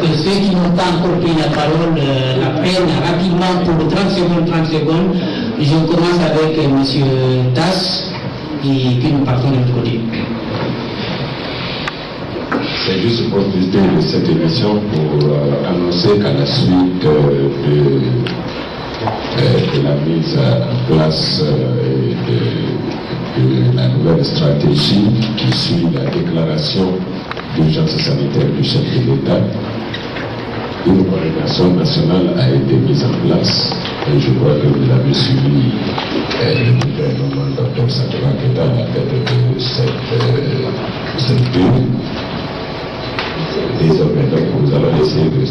que ceux qui n'ont pas encore pris la parole la prennent rapidement pour 30 secondes. Je commence avec M. Das et puis nous partons de l'autre côté. C'est juste pour profiter de cette émission pour annoncer qu'à la suite de la mise en place de la nouvelle stratégie qui suit la déclaration d'urgence sanitaire du chef de l'État, une coordination nationale a été mise en place. Et je crois que vous avez suivi le gouvernement Dr Sakura qui est à la tête de cette bulle. Désormais, donc, nous allons essayer de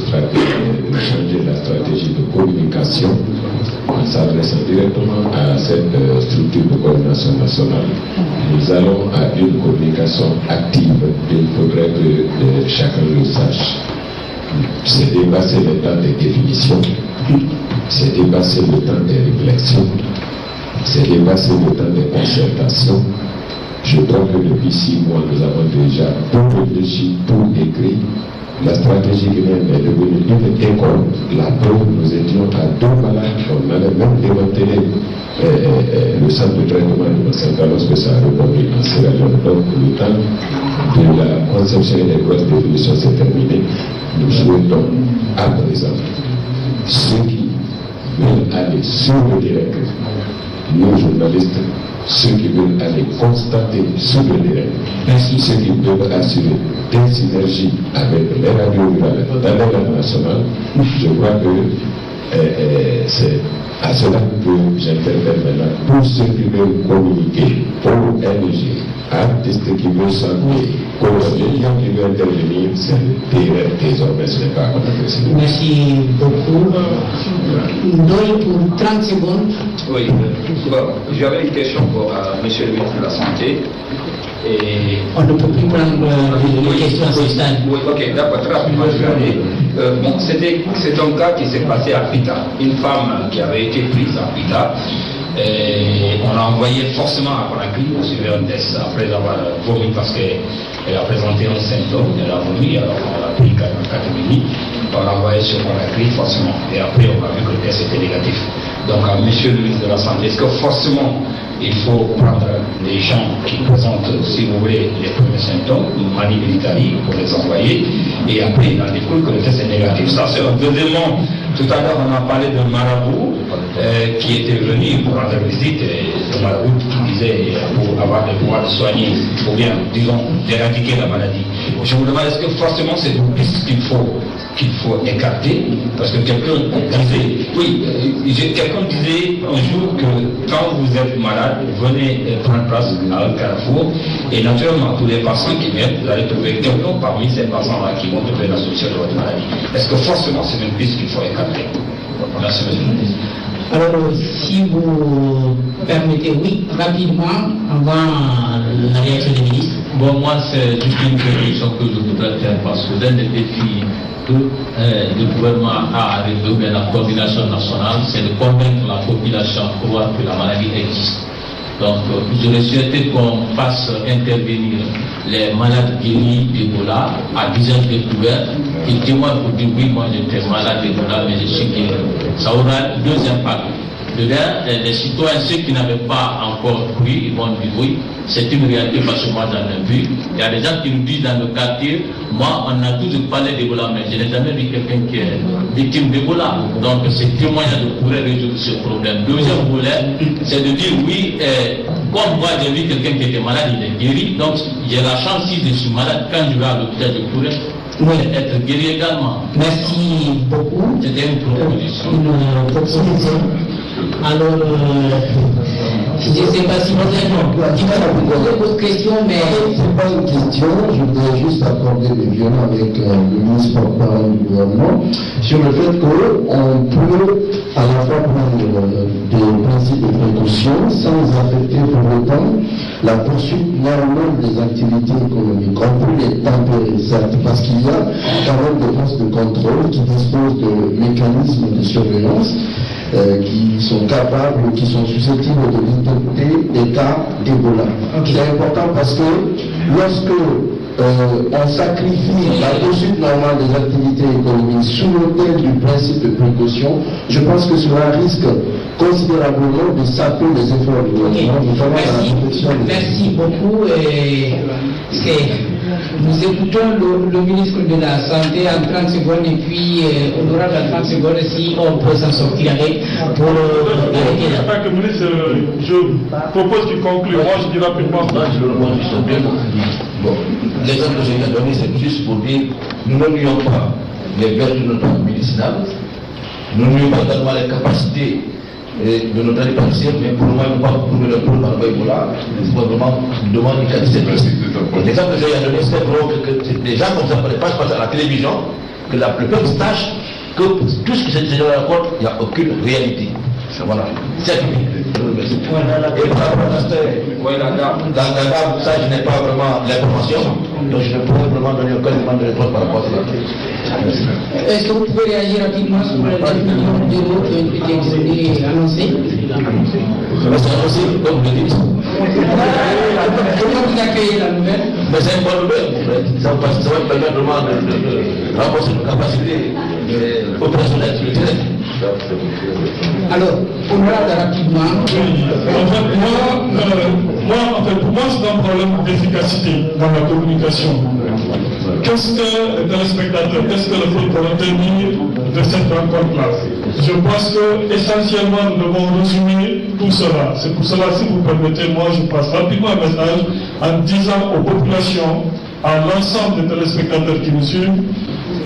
changer la stratégie de communication en s'adressant directement à cette structure de coordination nationale. Nous allons à une communication active. Il faudrait que chacun le sache. C'est dépasser le temps des définitions, c'est dépasser le temps des réflexions, c'est dépasser le temps des concertations. Je crois que depuis 6 mois, nous avons déjà tout réfléchi, tout écrit. La stratégie guinéenne est devenue une école. La preuve, nous étions à 2 malades. On avait même démantelé le centre de traitement de Massaka lorsque ça a rebondi en Sierra Leone. Donc, le temps de la conception et des grosses définitions s'est terminé. Nous souhaitons à présent ceux qui veulent aller sur le direct, nos journalistes, ceux qui veulent aller constater sur le terrain, ainsi ceux qui peuvent assurer des synergies avec les radios rurales dans les langues nationales. Je crois que c'est à cela que j'interviens maintenant. Pour ceux qui veulent communiquer, ONG, artistes qui veulent s'ennuyer, coloniens qui veulent intervenir, c'est terrain désormais, ce n'est pas comme président. Merci beaucoup. Ndoye pour 30 secondes. Oui, j'avais une question pour monsieur le ministre de la Santé. Et on ne peut plus prendre les questions à ce stade. Oui, ok, d'accord, très rapidement, je vais aller. C'est un cas qui s'est passé à Pita. Une femme qui avait été prise à Pita. Et on l'a envoyé forcément à Conakry pour suivre un test après avoir vomi parce qu'elle a présenté un symptôme, elle a vomi, alors on l'a pris 4 minutes, on l'a envoyé sur Conakry forcément. Et après on a vu que le test était négatif. Donc monsieur le ministre de la Santé, est-ce que forcément il faut prendre les gens qui présentent, si vous voulez, les premiers symptômes, Mali Militari, pour les envoyer, et après il en découle que le test est négatif. Ça c'est un deuxièmement. Tout à l'heure on a parlé de marabout qui était venu pour rendre visite, le marabout qui disait pour avoir le pouvoir de soigner, ou bien, disons, d'éradiquer la maladie. Je vous demande, est-ce que forcément c'est une piste qu'il faut écarter, parce que quelqu'un disait, quelqu'un disait un jour que quand vous êtes malade, venez prendre place à un carrefour, et naturellement, tous les patients qui viennent, vous allez trouver quelqu'un parmi ces patients-là qui vont trouver la solution de votre maladie. Est-ce que forcément c'est une piste qu'il faut écarter? Merci, monsieur le ministre. Alors, si vous permettez, oui, rapidement, avant la réaction du ministre. Bon, moi, c'est juste une question que je voudrais faire, parce que l'un des défis que le gouvernement a à résoudre, la coordination nationale, c'est de convaincre la population à croire que la maladie existe. Donc, j'aurais souhaité qu'on fasse intervenir les malades guéris d'Ebola à visage découvert qui témoignent pour dire oui, moi j'étais malade d'Ebola, mais je suis guéri. Ça aura 2 impacts. De l'un, les citoyens, ceux qui n'avaient pas encore pris, ils vont dire oui, c'est une réalité parce que moi j'en ai vu. Il y a des gens qui nous disent dans le quartier, moi on a toujours parlé d'Ebola, mais je n'ai jamais vu quelqu'un qui est victime d'Ebola. Donc ces témoignages pourraient résoudre ce problème. Deuxième volet, c'est de dire oui, comme moi j'ai vu quelqu'un qui était malade, il est guéri, donc j'ai la chance si je suis malade, quand je vais à l'hôpital, je pourrais être guéri également. Merci beaucoup. C'était une proposition. Alors, Je ne sais pas si vous avez votre question, mais... C'est pas une question, je voudrais juste accorder des violons avec le ministre porte-parole du gouvernement sur le fait qu'on peut à la fois prendre des principes de précaution sans affecter pour autant la poursuite normale des activités économiques. On peut les tempérer, certes, parce qu'il y a quand même des postes de contrôle qui disposent de mécanismes de surveillance qui sont capables, qui sont susceptibles de détecter des cas d'Ebola. C'est important parce que lorsque on sacrifie la poursuite normale des activités économiques sous l'autel du principe de précaution, je pense que cela risque considérablement de saper les efforts du gouvernement, notamment dans la protection des... Merci beaucoup. Nous écoutons le ministre de la Santé en 30 secondes et puis honorable en 30 secondes si on peut s'en sortir avec pour arrêter là. En tant que ministre, je propose qu'il conclue. Moi, je dis rapidement. Bon, l'exemple que je viens de donner, c'est juste pour dire nous ne nions pas les vertus de notre médicinale, nous ne nions pas tellement les capacités de notre allimentation, mais pour nous, nous ne pas prouver le problème par Ebola, c'est vraiment une demande du 47. L'exemple que je viens de donner, c'est pour que des gens comme ça ne passent pas à la télévision, que la plupart sachent que tout ce qui se dit dans la côte, il n'y a aucune réalité. Voilà. C'est tout. Et par rapport à la dame, ça, je n'ai pas vraiment l'information, donc je ne pourrais vraiment donner aucun élément de réponse par rapport à cela. Est-ce que vous pouvez réagir rapidement sur les 9 millions d'euros qui ont été annoncés? C'est annoncé, comme vous le dites. Comment vous accueillez la nouvelle? Mais c'est une bonne nouvelle, en fait. Ça va permettre vraiment de renforcer nos capacités opérationnelles sur le terrain. Alors, on regarde rapidement. Pour moi, c'est un problème d'efficacité dans la communication. Qu'est-ce que les téléspectateurs, qu'est-ce que le faut retenir de cette rencontre-là? Je pense que essentiellement nous devons résumer tout cela. C'est pour cela, si vous permettez, moi je passe rapidement un message en disant aux populations, à l'ensemble des téléspectateurs qui nous suivent,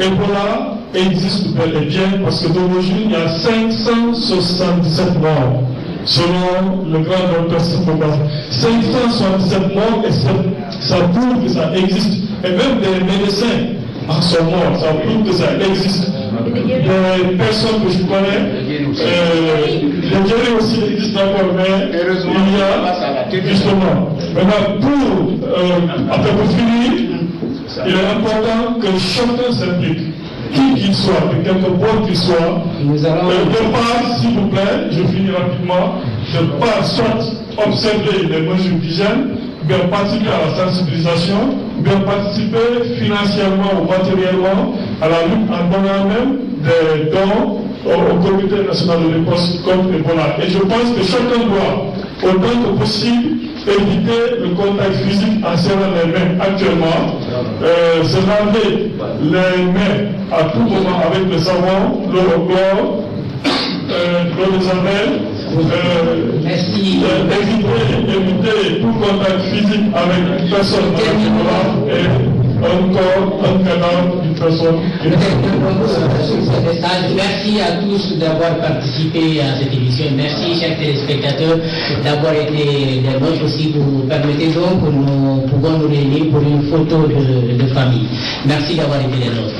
Ebola existe bel et bien parce que d'origine il y a 577 morts selon le grand docteur Sapoba. 577 morts et ça prouve que ça existe. Et même des médecins sont morts, ça prouve que ça existe. Des personnes que je connais, les guéris aussi existent encore, mais il y a justement. Maintenant, pour finir, il est important que chacun s'implique, qui qu'il soit, de quelque part qu'il soit, de part, s'il vous plaît, je finis rapidement, de part soit observer les mesures d'hygiène, bien participer à la sensibilisation, bien participer financièrement ou matériellement à la lutte en donnant même des dons au Comité national de réponse contre Ebola. Et je pense que chacun doit, autant que possible, éviter le contact physique en serrant les mains actuellement, se laver les mains à tout moment avec le savon, l'eau au chlore, l'eau de javel, éviter tout contact physique avec une personne avec Ebola et un corps, un cadavre d'une personne. Merci à tous d'avoir participé à cette émission. Merci, chers téléspectateurs, d'avoir été des nôtres. Si vous permettez donc, nous pouvons nous réunir pour une photo de famille. Merci d'avoir été des nôtres.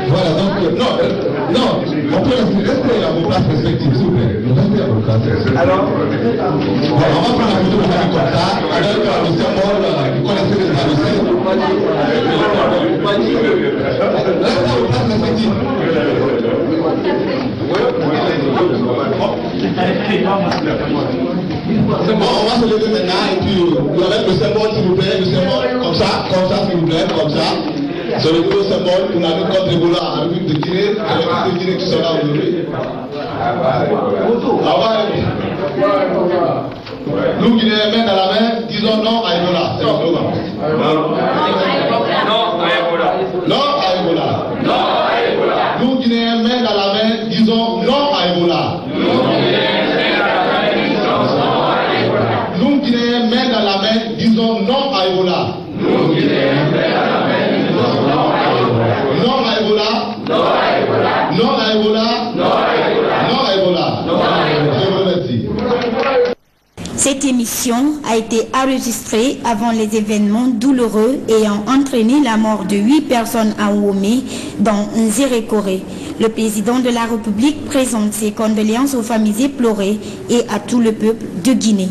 Voilà, donc, non, on peut rester à vos places respectives, s'il vous plaît. Restez à vos places. Alors, on va prendre la photo de famille comme ça, avec le symbole, vous connaissez les annoncés. Restez à vos places respectives. C'est bon, on va se lever maintenant et puis vous avez le symbole, s'il vous plaît, le symbole, comme ça, s'il vous plaît, comme ça. C'est le nouveau symbole pour la lutte contre Ebola en République de Guinée, avec de Guinée qui sont là aujourd'hui. Nous, Guinéens, main dans la main, disons non à Ebola. C'est le slogan. Non à Ebola. Non à Ebola. Non à Ebola. Nous, Guinéens, main dans la main, disons non à Ebola. Nous, Guinéens, main dans la main, disons non à Ebola. Nous, Guinéens, prêts à la main, disons non à Ebola. Non à Ebola. Non à Ebola. Non à Ebola. Non à Ebola. Non à Ebola. Non à Ebola. Je vous remercie. Cette émission a été enregistrée avant les événements douloureux ayant entraîné la mort de 8 personnes à Ouomé, dont Nzérékoré. Le président de la République présente ses condoléances aux familles éplorées et à tout le peuple de Guinée.